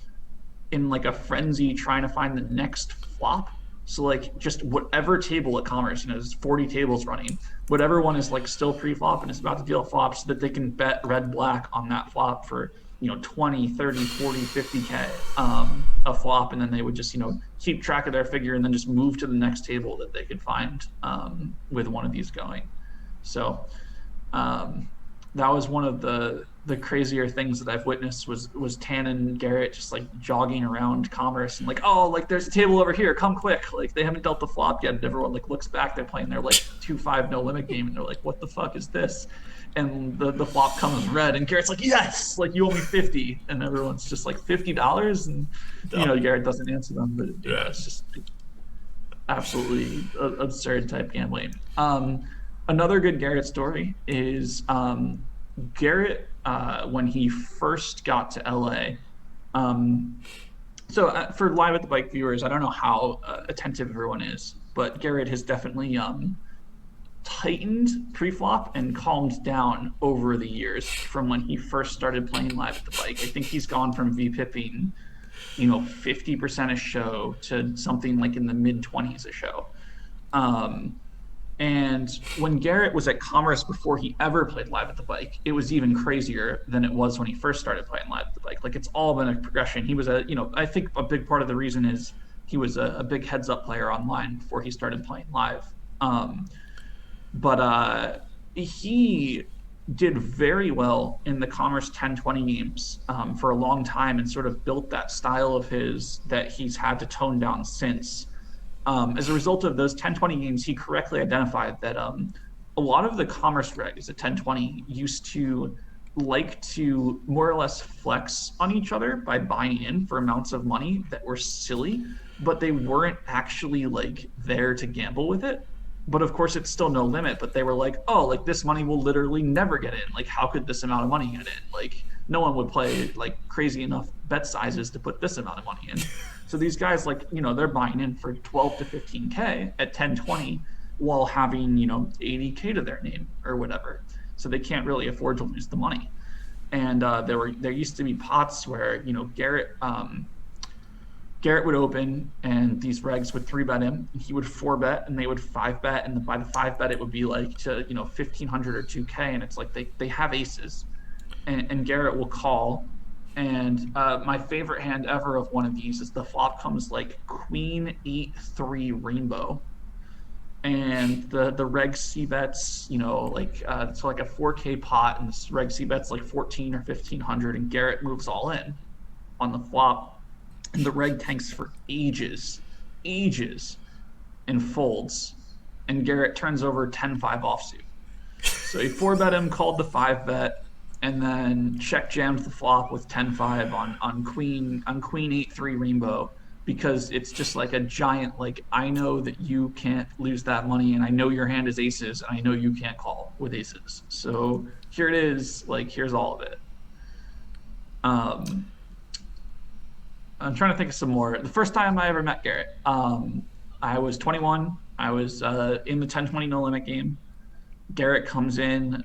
in like a frenzy trying to find the next flop. So like just whatever table at Commerce, there's 40 tables running, whatever one is like still pre-flop and it's about to deal flop so that they can bet red black on that flop for 20, 30, 40, 50K a flop, and then they would just keep track of their figure and then just move to the next table that they could find with one of these going. So that was one of the crazier things that I've witnessed was Tan and Garrett just like jogging around Commerce and like, oh, like there's a table over here, come quick. Like they haven't dealt the flop yet, and everyone like looks back, they're playing their like 2-5 no limit game and they're like, what the fuck is this? And the flop comes red and Garrett's like, yes, like you owe me 50, and everyone's just like $50, and Garrett doesn't answer them, but it's just absolutely absurd type gambling. Another good Garrett story is Garrett when he first got to LA. For Live at the Bike viewers, I don't know how attentive everyone is, but Garrett has definitely tightened pre-flop and calmed down over the years from when he first started playing live at the bike. I think he's gone from VPIPing, 50% a show to something like in the mid-20s a show. And when Garrett was at Commerce before he ever played live at the bike, it was even crazier than it was when he first started playing live at the bike. Like, it's all been a progression. He was I think a big part of the reason is he was a big heads up player online before he started playing live. But he did very well in the Commerce 10-20 games for a long time, and sort of built that style of his that he's had to tone down since. As a result of those 10-20 games, he correctly identified that a lot of the Commerce regs at 10-20 used to like to more or less flex on each other by buying in for amounts of money that were silly, but they weren't actually like there to gamble with it. But of course, it's still no limit. But they were like, oh, like this money will literally never get in. Like, how could this amount of money get in? Like, no one would play like crazy enough bet sizes to put this amount of money in. So these guys, like, they're buying in for 12 to 15K at 10-20 while having, 80K to their name or whatever. So they can't really afford to lose the money. And there used to be pots where, Garrett would open and these regs would 3-bet him. And he would 4-bet and they would 5-bet. And by the 5-bet, it would be like to, 1,500 or 2K. And it's like they have aces. And Garrett will call. And my favorite hand ever of one of these is the flop comes like Queen 8-3 Rainbow. And the reg C bets, it's like a 4K pot, and the reg C bets like 14 or 1,500, and Garrett moves all in on the flop. And the reg tanks for ages, and folds. And Garrett turns over 10-5 offsuit. So he 4-bet him, called the 5-bet, and then check jammed the flop with 10-5 on Queen 8-3 Rainbow, because it's just like a giant, like, I know that you can't lose that money, and I know your hand is aces, and I know you can't call with aces. So here it is, like, here's all of it. I'm trying to think of some more. The first time I ever met Garrett, I was 21. I was in the 10-20 no limit game. Garrett comes in,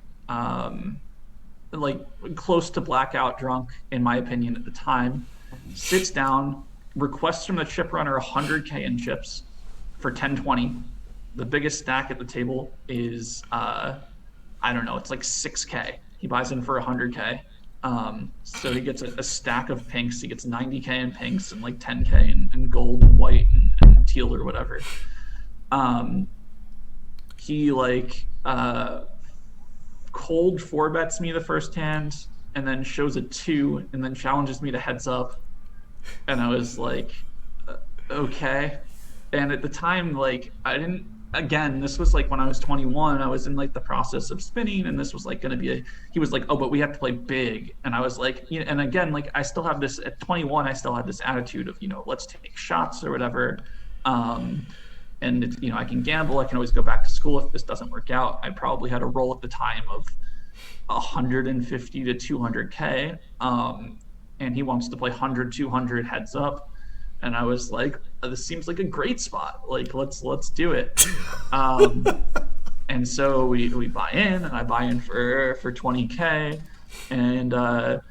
like close to blackout drunk, in my opinion at the time, sits down, requests from the chip runner 100K in chips for 10-20. The biggest stack at the table is, I don't know, it's like 6K. He buys in for 100K. So he gets a stack of pinks. He gets 90K in pinks and like 10K in gold and white and teal or whatever. He like cold 4-bets me the first hand, and then shows a 2, and then challenges me to heads up. And I was like, okay. And at the time, like, again, this was like when I was 21, I was in like the process of spinning, and this was like going to be he was like, oh, but we have to play big. And I was like, and again, like, I still have this at 21, I still had this attitude of, let's take shots or whatever. And it's, I can gamble, I can always go back to school if this doesn't work out. I probably had a roll at the time of 150 to 200K. And he wants to play 100, 200 heads up. And I was like, this seems like a great spot. Like, let's do it. And so we buy in, and I buy in for 20K. And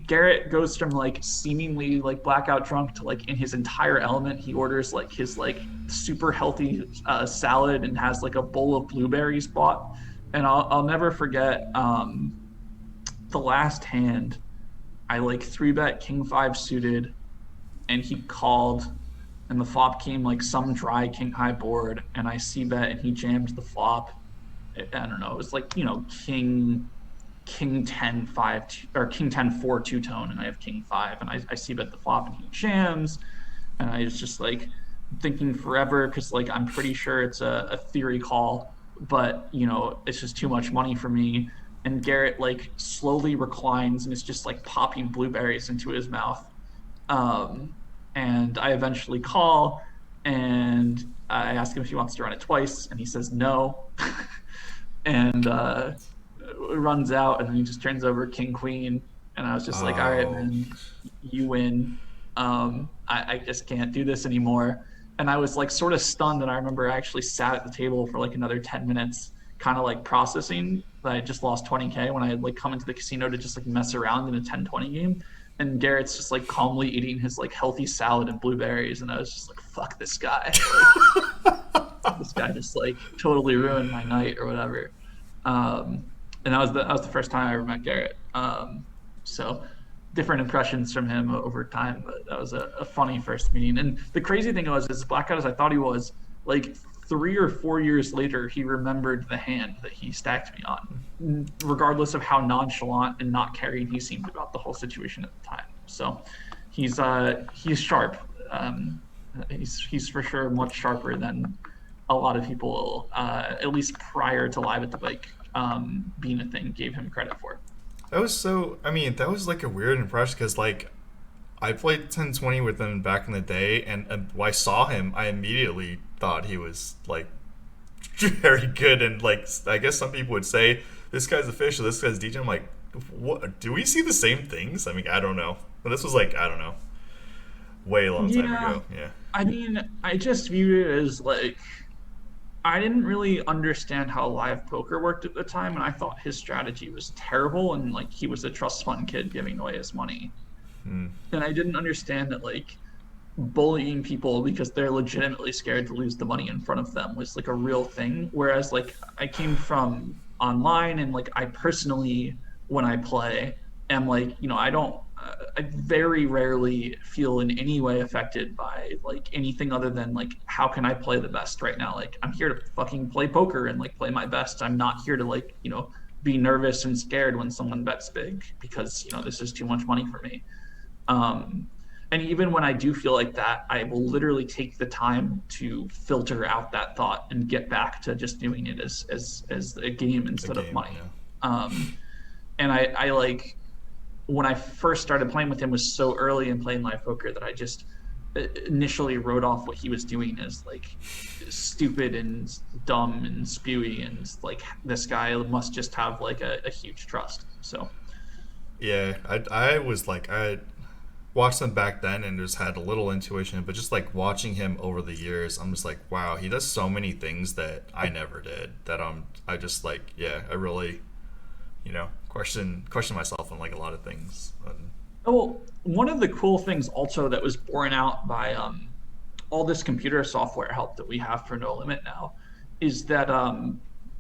Garrett goes from like seemingly like blackout drunk to like in his entire element. He orders like his like super healthy salad and has like a bowl of blueberries bought. And I'll never forget the last hand. I like 3-bet King 5 suited, and he called, and the flop came like some dry King high board, and I c-bet, and he jammed the flop. I don't know, it was like, King 10 5 or King 10 4 two-tone, and I have King 5, and I c-bet the flop, and he jams, and I was just like thinking forever, because like I'm pretty sure it's a theory call, but it's just too much money for me. And Garrett like slowly reclines and is just like popping blueberries into his mouth. And I eventually call, and I ask him if he wants to run it twice, and he says no. And it runs out, and then he just turns over King Queen, and I was just like, all right, man, you win. I just can't do this anymore. and I was like sort of stunned. And I remember I actually sat at the table for like another 10 minutes, kind of like processing that I just lost 20K when I had like come into the casino to just like mess around in a 10-20 game. And Garrett's just like calmly eating his like healthy salad and blueberries. And I was just like, fuck this guy. Like, this guy just like totally ruined my night or whatever. And that was the first time I ever met Garrett. So different impressions from him over time, but that was a funny first meeting. And the crazy thing was, as black out as I thought he was, like 3 or 4 years later, he remembered the hand that he stacked me on, regardless of how nonchalant and not carried he seemed about the whole situation at the time. So he's sharp. He's for sure much sharper than a lot of people, at least prior to Live at the Bike being a thing, gave him credit for. That was so. I mean, that was like a weird impression because like I played 1020 with him back in the day, and when I saw him, I immediately thought he was like very good. And like I guess some people would say this guy's official, this guy's DJ. I'm like, what? Do we see the same things? I mean, I don't know. But this was like I don't know, way a long time ago. Yeah. I mean, I just viewed it as like I didn't really understand how live poker worked at the time, and I thought his strategy was terrible, and like he was a trust fund kid giving away his money. And I didn't understand that like bullying people because they're legitimately scared to lose the money in front of them was like a real thing. Whereas like I came from online, and like I personally, when I play, am like, I very rarely feel in any way affected by like anything other than like how can I play the best right now. Like I'm here to fucking play poker and like play my best. I'm not here to like be nervous and scared when someone bets big because this is too much money for me. And even when I do feel like that, I will literally take the time to filter out that thought and get back to just doing it as a game instead of money. Yeah. And I like, when I first started playing with him was so early in playing live poker that I just initially wrote off what he was doing as like stupid and dumb and spewy, and like this guy must just have like a huge trust. So yeah, I was like, I watched him back then and just had a little intuition, but just like watching him over the years, I'm just like, wow, he does so many things that I never did, that I just like, yeah, I really question myself on like a lot of things. Well, one of the cool things also that was borne out by all this computer software help that we have for No Limit now is that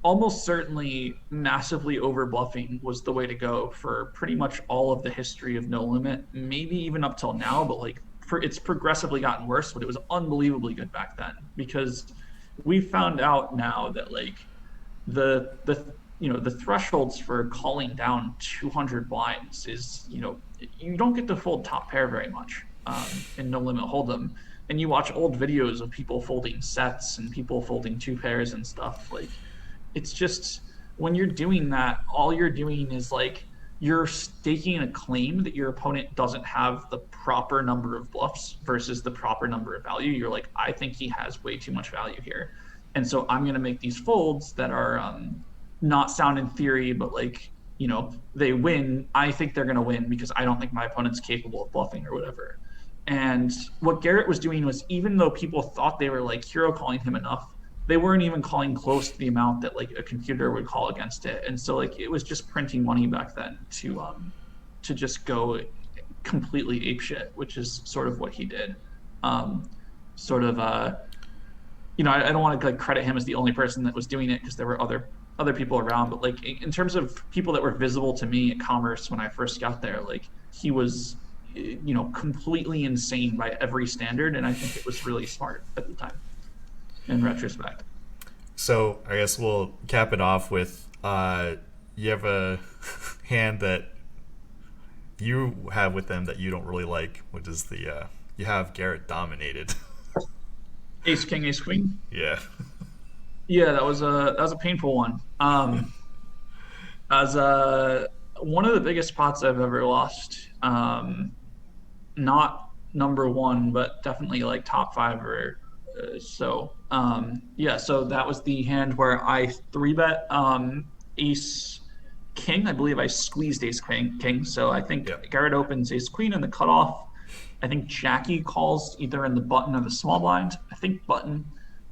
almost certainly massively over bluffing was the way to go for pretty much all of the history of No Limit, maybe even up till now, but like it's progressively gotten worse, but it was unbelievably good back then, because we found out now that like the thresholds for calling down 200 blinds is, you don't get to fold top pair very much in No Limit Hold'em. And you watch old videos of people folding sets and people folding two pairs and stuff. Like, it's just, when you're doing that, all you're doing is like, you're staking a claim that your opponent doesn't have the proper number of bluffs versus the proper number of value. You're like, I think he has way too much value here. And so I'm going to make these folds that are not sound in theory, but like, they win. I think they're going to win because I don't think my opponent's capable of bluffing or whatever. And what Garrett was doing was, even though people thought they were like hero calling him enough, they weren't even calling close to the amount that like a computer would call against it. And so like it was just printing money back then to just go completely apeshit, which is sort of what he did. I don't want to like credit him as the only person that was doing it, because there were other people around, but like in terms of people that were visible to me at Commerce when I first got there, like he was completely insane by every standard, and I think it was really smart at the time in retrospect. So I guess we'll cap it off with you have a hand that you have with them that you don't really like, which is the you have Garrett dominated. Ace King, Ace Queen. Yeah. Yeah, that was a painful one. As one of the biggest pots I've ever lost. Not number one, but definitely like top five or so. So that was the hand where I 3-bet Ace King. I believe I squeezed Ace King. So I think Garrett opens Ace Queen in the cutoff. I think Jackie calls either in the button or the small blind. I think button.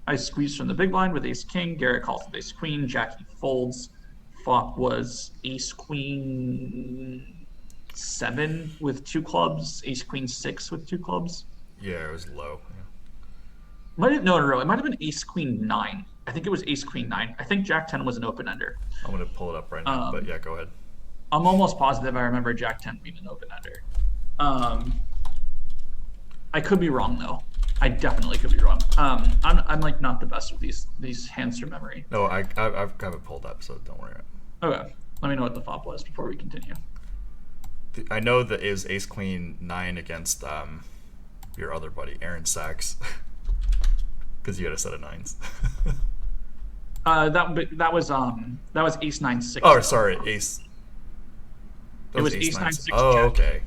I squeeze from the big blind with ace king. Garrett calls with ace queen. Jackie folds. Flop was ace queen 7 with 2 clubs. Ace queen 6 with 2 clubs. Yeah, it was low. No. It might have been ace queen 9. I think it was ace queen 9. I think Jack 10 was an open ender. I'm gonna pull it up right now, but yeah, go ahead. I'm almost positive I remember Jack 10 being an open ender. I could be wrong though. I definitely could be wrong. I'm like not the best with these hands from memory. No, I've got it pulled up, so don't worry. Okay, let me know what the flop was before we continue. I know that it was ace queen 9 against your other buddy Aaron Sachs, because you had a set of 9s. That was ace 9 6. Oh, sorry, ace. It was ace 9 6. Oh, Jack. okay.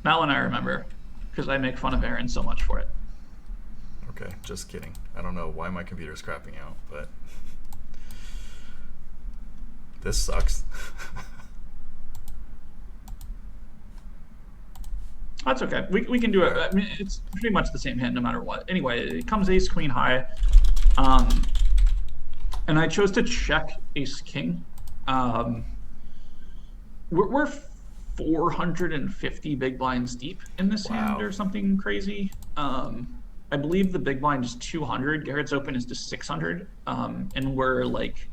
That one I remember because I make fun of Aaron so much for it. Okay, just kidding. I don't know why my computer's crapping out, but this sucks. That's okay. We can do it. I mean, it's pretty much the same hand no matter what. Anyway, it comes ace queen high, and I chose to check ace king. We're 450 big blinds deep in this hand or something crazy. I believe the big blind is 200. Garrett's open is just 600, and we're like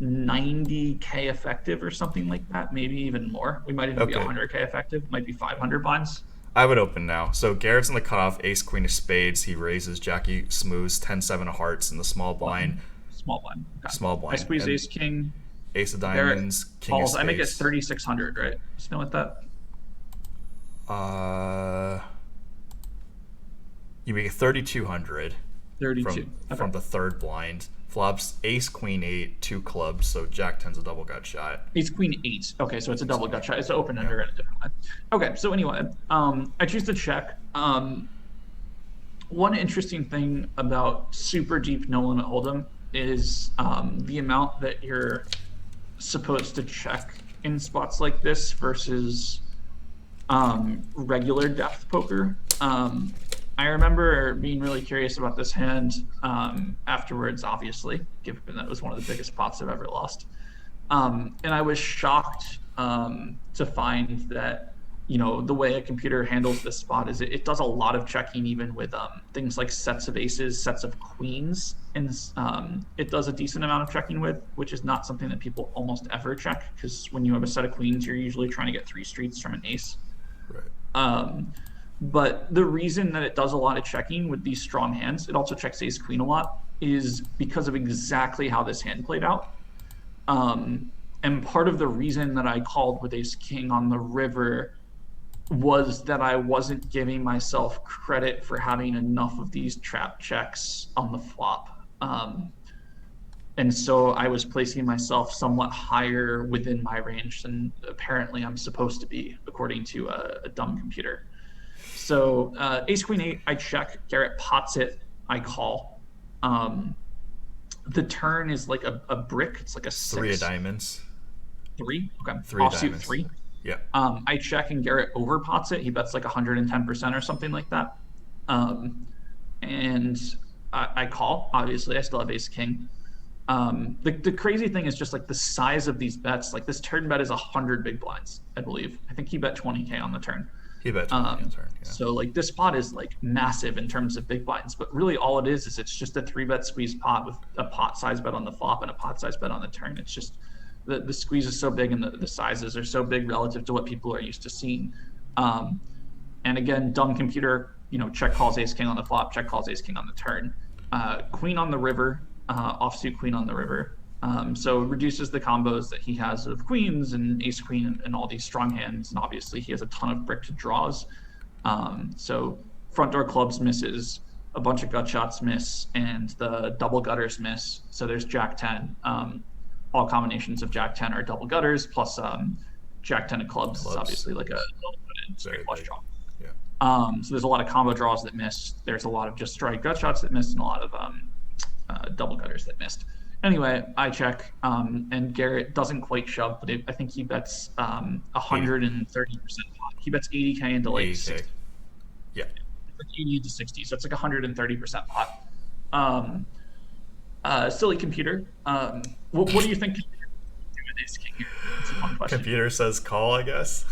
90k effective or something like that, maybe even more. We might even be 100k effective. Might be 500 blinds. I would open now. So Garrett's in the cutoff, ace queen of spades. He raises. Jackie smooths 10-7 of hearts in the small blind. Small blind. Okay. Small blind. I squeeze ace king. Ace of diamonds. Garrett king calls. of spades. I make it 3600, right? Something like that. You make it 3200. 32 from the third blind. Flops ace queen 8, 2 clubs, so Jack 10's a double gut shot. Ace queen 8. Okay, so it's a double gut shot. It's an open ender and a different line. Okay, so anyway, I choose to check. One interesting thing about super deep no limit hold'em is the amount that you're supposed to check in spots like this versus regular depth poker. I remember being really curious about this hand afterwards, obviously, given that it was one of the biggest pots I've ever lost. And I was shocked to find that, you know, the way a computer handles this spot is it does a lot of checking, even with things like sets of aces, sets of queens, and it does a decent amount of checking with, which is not something that people almost ever check, because when you have a set of queens, you're usually trying to get 3 streets from an ace. Right. But the reason that it does a lot of checking with these strong hands, it also checks ace queen a lot, is because of exactly how this hand played out. And part of the reason that I called with ace king on the river was that I wasn't giving myself credit for having enough of these trap checks on the flop. And so I was placing myself somewhat higher within my range than apparently I'm supposed to be, according to a dumb computer. So ace queen 8, I check. Garrett pots it. I call. The turn is like a brick. It's like a 6. 3 of diamonds. 3? Okay. 3 of Offsuit diamonds. 3. Yeah. I check and Garrett overpots it. He bets like 110% or something like that. And I call. Obviously, I still have ace king. The crazy thing is just like the size of these bets. Like this turn bet is 100 big blinds, I believe. I think he bet 20k on the turn. He bet 20k on the turn. Yeah. So like this pot is like massive in terms of big blinds, but really all it is it's just a 3-bet squeeze pot with a pot size bet on the flop and a pot size bet on the turn. It's just the squeeze is so big and the sizes are so big relative to what people are used to seeing. And again, dumb computer, you know, check calls ace king on the flop, check calls ace king on the turn. Queen on the river, offsuit queen on the river. So it reduces the combos that he has of queens and ace queen and all these strong hands. And obviously he has a ton of bricked draws. So front door clubs misses, a bunch of gut shots miss, and the double gutters miss. So there's Jack 10. All combinations of Jack 10 are double gutters, plus Jack 10 of clubs is obviously like a straight flush draw. Yeah. So there's a lot of combo draws that missed. There's a lot of just straight gut shots that missed, and a lot of double gutters that missed. Anyway, I check, and Garrett doesn't quite shove, but I think he bets 80, 130% pot. He bets 80K into like 80K. 60, Yeah. it's like 80 to 60, so it's like 130% pot. Um, Silly computer. What do you think computer would do with ace king here? That's a fun question. Computer says call, I guess.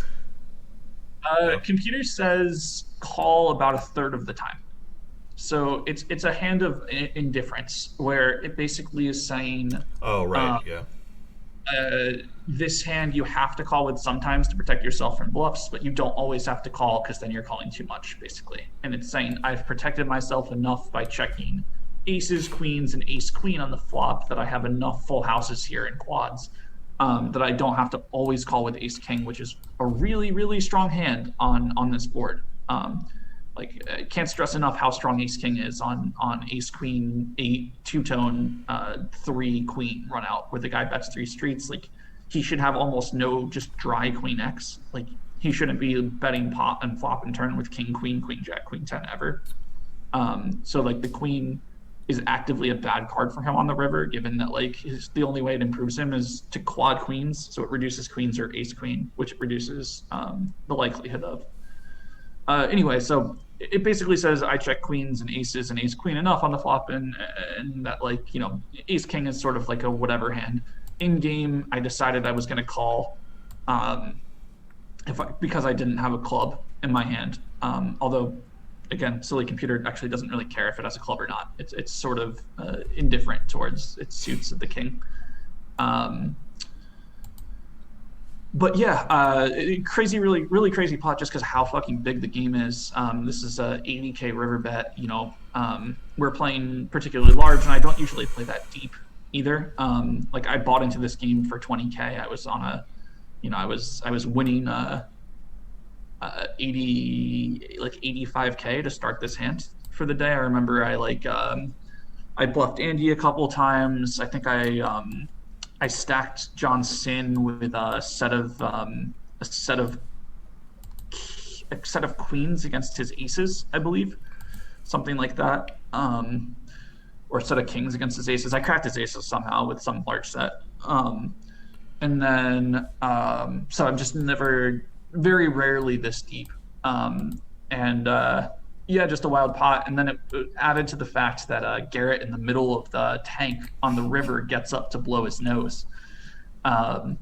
No. Computer says call about a third of the time. So it's a hand of indifference where it basically is saying, Oh, right. uh, Yeah. this hand you have to call with sometimes to protect yourself from bluffs, but you don't always have to call because then you're calling too much, basically. And it's saying I've protected myself enough by checking aces, queens, and ace queen on the flop that I have enough full houses here in quads, that I don't have to always call with ace king, which is a really really strong hand on this board. Like I can't stress enough how strong ace king is on ace queen eight two tone three queen run out where the guy bets three streets. Like he should have almost no just dry queen x. Like he shouldn't be betting pot and flop and turn with king queen queen jack queen 10 ever. So like the queen is actively a bad card for him on the river, given that like the only way it improves him is to quad queens, so it reduces queens or ace queen, which reduces the likelihood of. Anyway, so it basically says I check queens and aces and ace queen enough on the flop, and that like ace king is sort of like a whatever hand. In game, I decided I was going to call, um, because I didn't have a club in my hand. Although, again, silly computer actually doesn't really care if it has a club or not. It's sort of indifferent towards its suits of the king. Um, but yeah, crazy, really, really crazy pot just because how fucking big the game is. This is a 80K river bet. We're playing particularly large, and I don't usually play that deep either. Like I bought into this game for 20K. I was on a, I was winning 85K to start this hand for the day. I remember I bluffed Andy a couple times. I think I stacked John Sin with a set of queens against his aces, I believe, something like that, or a set of kings against his aces. I cracked his aces somehow with some large set, and then so I'm just never, very rarely this deep, and yeah, just a wild pot. And then it added to the fact that Garrett in the middle of the tank on the river gets up to blow his nose. Um,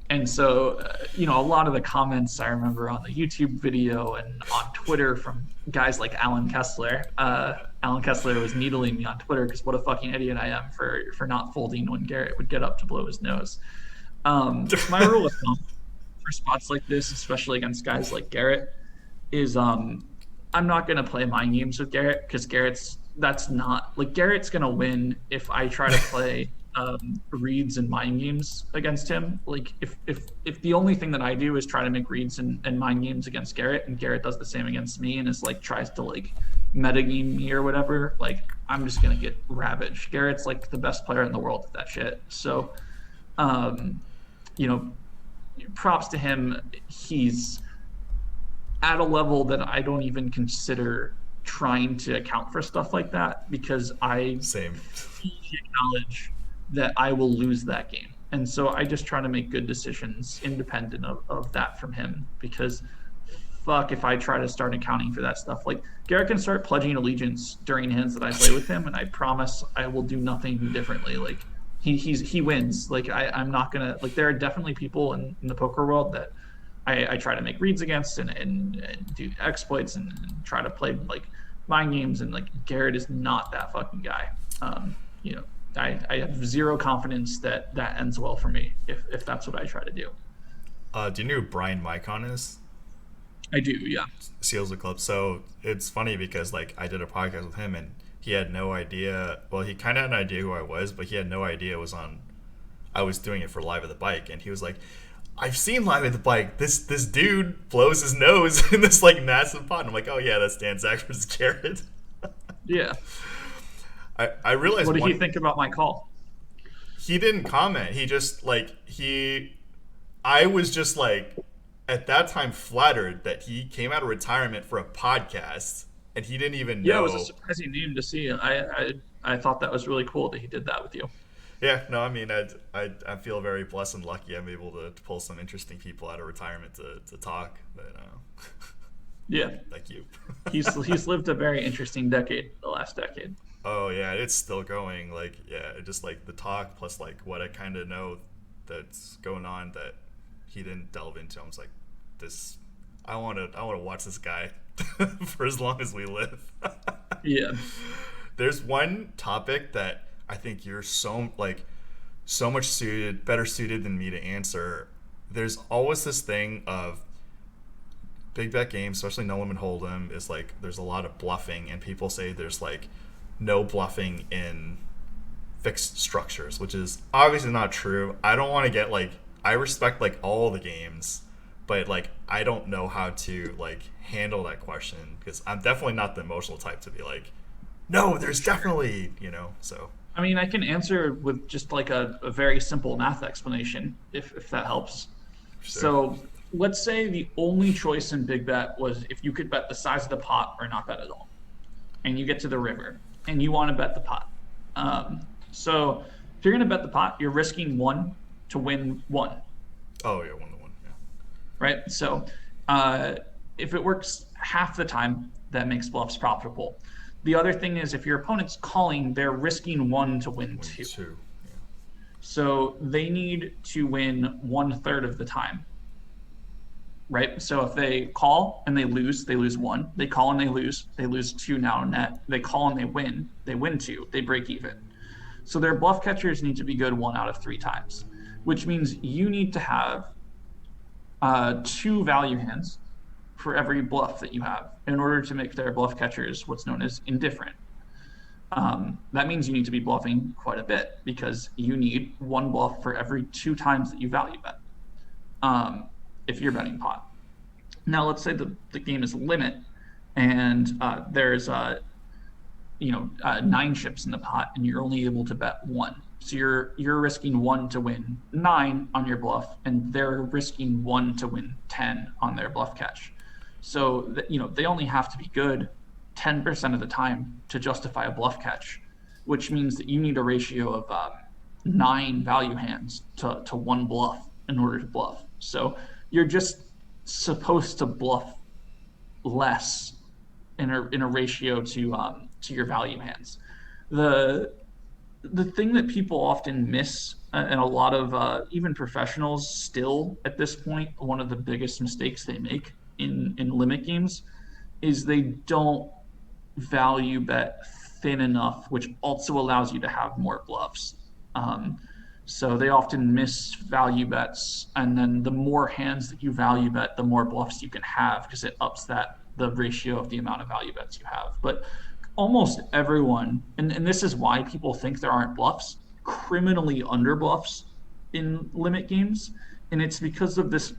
and so, a lot of the comments I remember on the YouTube video and on Twitter from guys like Alan Kessler. Alan Kessler was needling me on Twitter because what a fucking idiot I am for not folding when Garrett would get up to blow his nose. My rule of thumb for spots like this, especially against guys like Garrett, is I'm not gonna play mind games with Garrett because Garrett's gonna win if I try to play reads and mind games against him. Like if the only thing that I do is try to make reads and mind games against Garrett, and Garrett does the same against me and is like tries to like metagame me or whatever, like I'm just gonna get ravaged. Garrett's like the best player in the world at that shit. So you know, props to him. He's at a level that I don't even consider trying to account for stuff like that because I Same. acknowledge that I will lose that game. And so I just try to make good decisions independent of that from him because fuck if I try to start accounting for that stuff. Like Garrett can start pledging allegiance during hands that I play with him, and I promise I will do nothing differently. Like he wins. Like I'm not gonna like there are definitely people in the poker world that I try to make reads against and do exploits and try to play like mind games, and like Garrett is not that fucking guy. I have zero confidence that ends well for me if that's what I try to do. Do you know who Brian Micon is? I do, yeah. Seals the Club. So it's funny because like I did a podcast with him and he had no idea. Well, he kind of had an idea who I was, but he had no idea it was on. I was doing it for Live at the Bike, and he was like, "I've seen Live at the Bike. This dude blows his nose in this like massive pot." And I'm like, "Oh yeah, that's Dan Zack versus Garrett." Yeah. I realized. What did he think about my call? He didn't comment. He just I was just like, at that time, flattered that he came out of retirement for a podcast, and he didn't even know. Yeah, it was a surprising name to see. I thought that was really cool that he did that with you. Yeah, no, I mean, I feel very blessed and lucky. I'm able to pull some interesting people out of retirement to talk. But Yeah, thank you. he's lived a very interesting decade, the last decade. Oh yeah, it's still going. Like yeah, just like the talk plus like what I kind of know that's going on that he didn't delve into. I was like, this. I want to watch this guy for as long as we live. Yeah. There's one topic that I think you're so much better suited than me to answer. There's always this thing of big bet games, especially no limit hold'em, is like there's a lot of bluffing, and people say there's like no bluffing in fixed structures, which is obviously not true. I don't want to get like I respect like all the games, but like I don't know how to like handle that question because I'm definitely not the emotional type to be like, no, there's definitely so. I mean, I can answer with just like a very simple math explanation, if that helps. Sure. So let's say the only choice in big bet was if you could bet the size of the pot or not bet at all, and you get to the river and you want to bet the pot. So if you're going to bet the pot, you're risking 1 to win 1. Oh yeah, 1 to 1. Yeah. Right. So if it works half the time, that makes bluffs profitable. The other thing is if your opponent's calling, they're risking 1 to win 2. Yeah. So they need to win 1/3 of the time. Right? So if they call and they lose 1. They call and they lose 2 now net. They call and they win 2. They break even. So their bluff catchers need to be good 1 out of 3 times, which means you need to have 2 value hands for every bluff that you have in order to make their bluff catchers what's known as indifferent. That means you need to be bluffing quite a bit because you need 1 bluff for every 2 times that you value bet if you're betting pot. Now, let's say the game is limit and there's 9 chips in the pot and you're only able to bet 1. So you're risking 1 to win 9 on your bluff, and they're risking 1 to win 10 on their bluff catch. So they only have to be good 10% of the time to justify a bluff catch, which means that you need a ratio of 9 value hands to 1 bluff in order to bluff. So you're just supposed to bluff less in a ratio to your value hands. The thing that people often miss, and a lot of even professionals still at this point, one of the biggest mistakes they make in limit games is they don't value bet thin enough, which also allows you to have more bluffs. So they often miss value bets, and then the more hands that you value bet, the more bluffs you can have because it ups the ratio of the amount of value bets you have. But almost everyone, and this is why people think there aren't bluffs, criminally under bluffs in limit games. And it's because of this,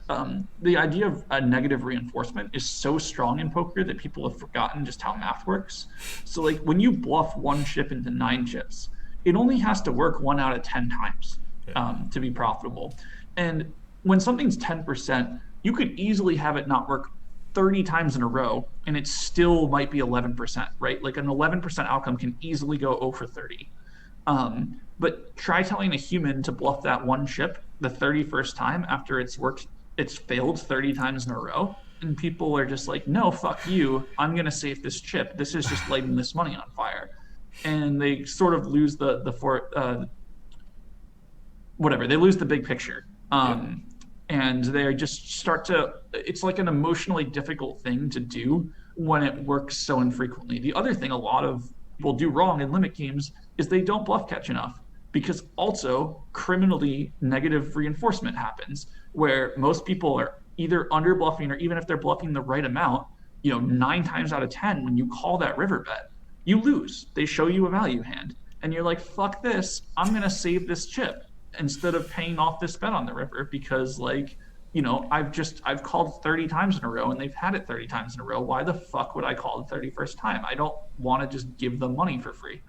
the idea of a negative reinforcement is so strong in poker that people have forgotten just how math works. So like when you bluff 1 chip into 9 chips, it only has to work 1 out of 10 times to be profitable. And when something's 10%, you could easily have it not work 30 times in a row, and it still might be 11%, right? Like an 11% outcome can easily go 0 for 30. But try telling a human to bluff that 1 chip the 31st time after it's failed 30 times in a row, and people are just like, no, fuck you, I'm going to save this chip. This is just lighting this money on fire. And they sort of lose they lose the big picture. And they just start to, it's like an emotionally difficult thing to do when it works so infrequently. The other thing a lot of people do wrong in limit games is they don't bluff catch enough, because also criminally negative reinforcement happens where most people are either under bluffing, or even if they're bluffing the right amount, 9 times out of 10, when you call that river bet, you lose. They show you a value hand and you're like, fuck this, I'm going to save this chip instead of paying off this bet on the river because I've called 30 times in a row and they've had it 30 times in a row. Why the fuck would I call the 31st time? I don't want to just give them money for free.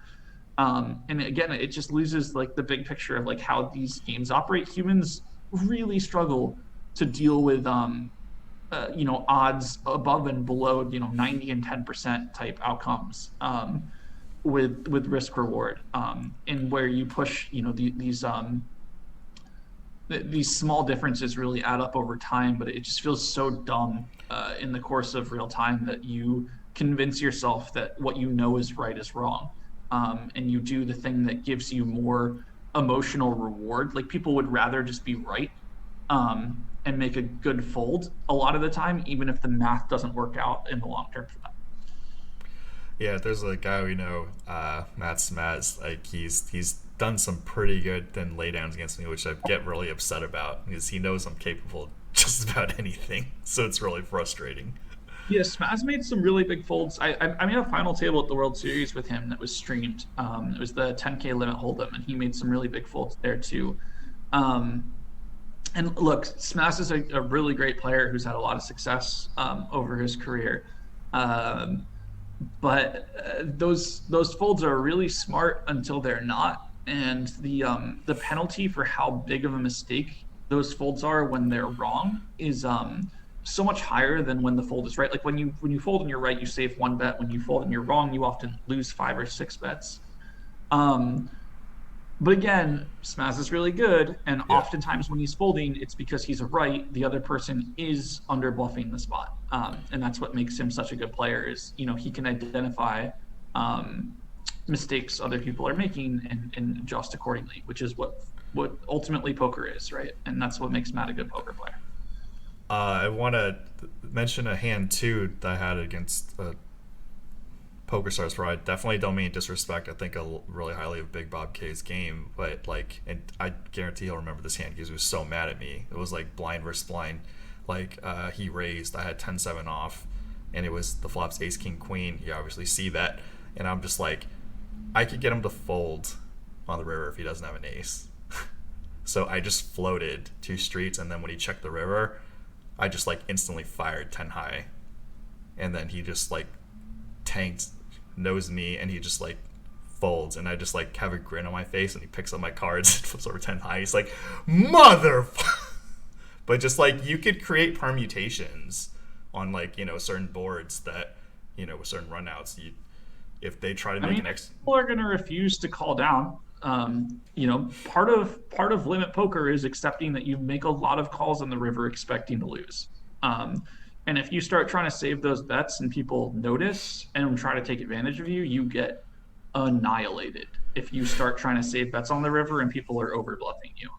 And again, it just loses like the big picture of like how these games operate. Humans really struggle to deal with odds above and below 90 and 10% type outcomes. with risk reward, and where you push, these small differences really add up over time, but it just feels so dumb in the course of real time that you convince yourself that what you know is right is wrong, and you do the thing that gives you more emotional reward. Like people would rather just be right, and make a good fold a lot of the time, even if the math doesn't work out in the long term for them. Yeah, there's a guy we know, Matt Smaz. Like he's done some pretty good thin laydowns against me, which I get really upset about because he knows I'm capable of just about anything. So it's really frustrating. Yes, Smaz made some really big folds. I made a final table at the World Series with him that was streamed. It was the 10K limit hold'em, and he made some really big folds there too. Um, and look, Smaz is a really great player who's had a lot of success over his career. Um, but those folds are really smart until they're not, and the penalty for how big of a mistake those folds are when they're wrong is so much higher than when the fold is right. Like when you fold and you're right, you save one bet. When you fold and you're wrong, you often lose 5 or 6 bets. Um, but again, Smaz is really good, and Yeah. oftentimes when he's folding, it's because he's right. The other person is under bluffing the spot, and that's what makes him such a good player. Is he can identify um, mistakes other people are making and adjust accordingly, which is what ultimately poker is, right? And that's what makes Matt a good poker player. I want to mention a hand too that I had against Poker Stars where I definitely don't mean disrespect. I think really highly of Big Bob K's game, but like, and I guarantee he'll remember this hand because he was so mad at me. It was like blind versus blind. Like he raised, I had 10-7 off, and it was the flops Ace King Queen. You obviously see that, and I'm just like, I could get him to fold on the river if he doesn't have an ace. So I just floated 2 streets, and then when he checked the river, I just like instantly fired 10 high, and then he just like tanked, knows me, and he just like folds, and I just like have a grin on my face, and he picks up my cards and flips over 10 high. He's like, mother. But just like you could create permutations on like certain boards that with certain runouts, if they try to I make mean, an X. people are going to refuse to call down. Part of limit poker is accepting that you make a lot of calls on the river expecting to lose. Um, and if you start trying to save those bets and people notice and try to take advantage of you, you get annihilated. If you start trying to save bets on the river and people are over bluffing you,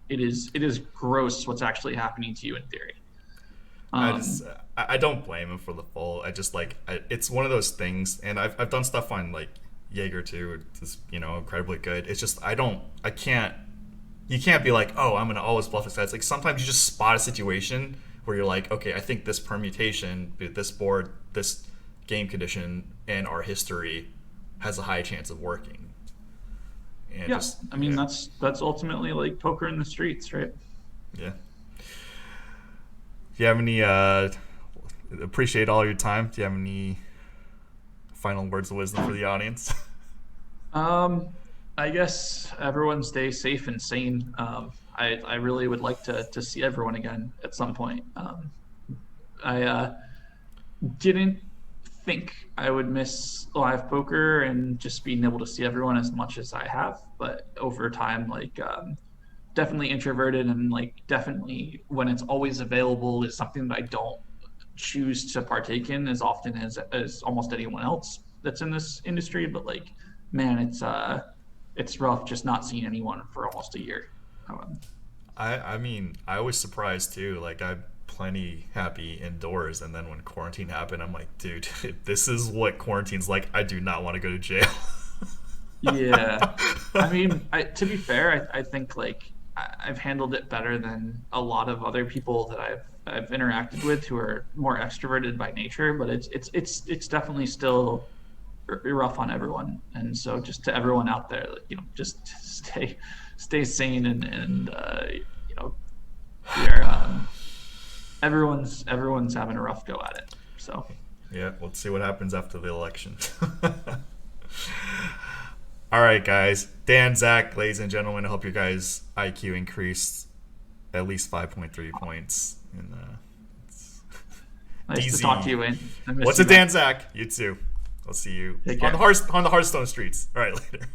it is gross what's actually happening to you in theory. I just Um, I don't blame him for the fold. I just like it's one of those things, and I've done stuff on like Jaeger too. It's incredibly good. It's just I can't. You can't be like, oh, I'm gonna always bluff this guy. It's like sometimes you just spot a situation where you're like, okay, I think this permutation, this board, this game condition, and our history has a high chance of working. And yeah, just I mean that's ultimately like poker in the streets, right? yeah. Do you have any? Appreciate all your time. Do you have any final words of wisdom for the audience? Um, I guess everyone stay safe and sane. I really would like to see everyone again at some point. I didn't think I would miss live poker and just being able to see everyone as much as I have, but over time, like definitely introverted and like definitely when it's always available is something that I don't choose to partake in as often as almost anyone else that's in this industry. But like, man, it's rough just not seeing anyone for almost a year. I mean, I was surprised too. Like I'm plenty happy indoors, and then when quarantine happened, I'm like, dude, if this is what quarantine's like, I do not want to go to jail. Yeah, I mean, to be fair, I think like I've handled it better than a lot of other people that I've interacted with who are more extroverted by nature. But it's definitely still rough on everyone. And so just to everyone out there, like, just stay sane and you know, we're everyone's having a rough go at it. So Yeah, let's see what happens after the election. All right, guys. Dan, Zach, ladies and gentlemen, I hope your guys' IQ increased at least 5.3 points. And nice to talk to DZ. you, Wayne. I miss What's you, a man. Dan, Zach? You too. I'll see you Take on the care. On the Hearthstone streets. All right, later.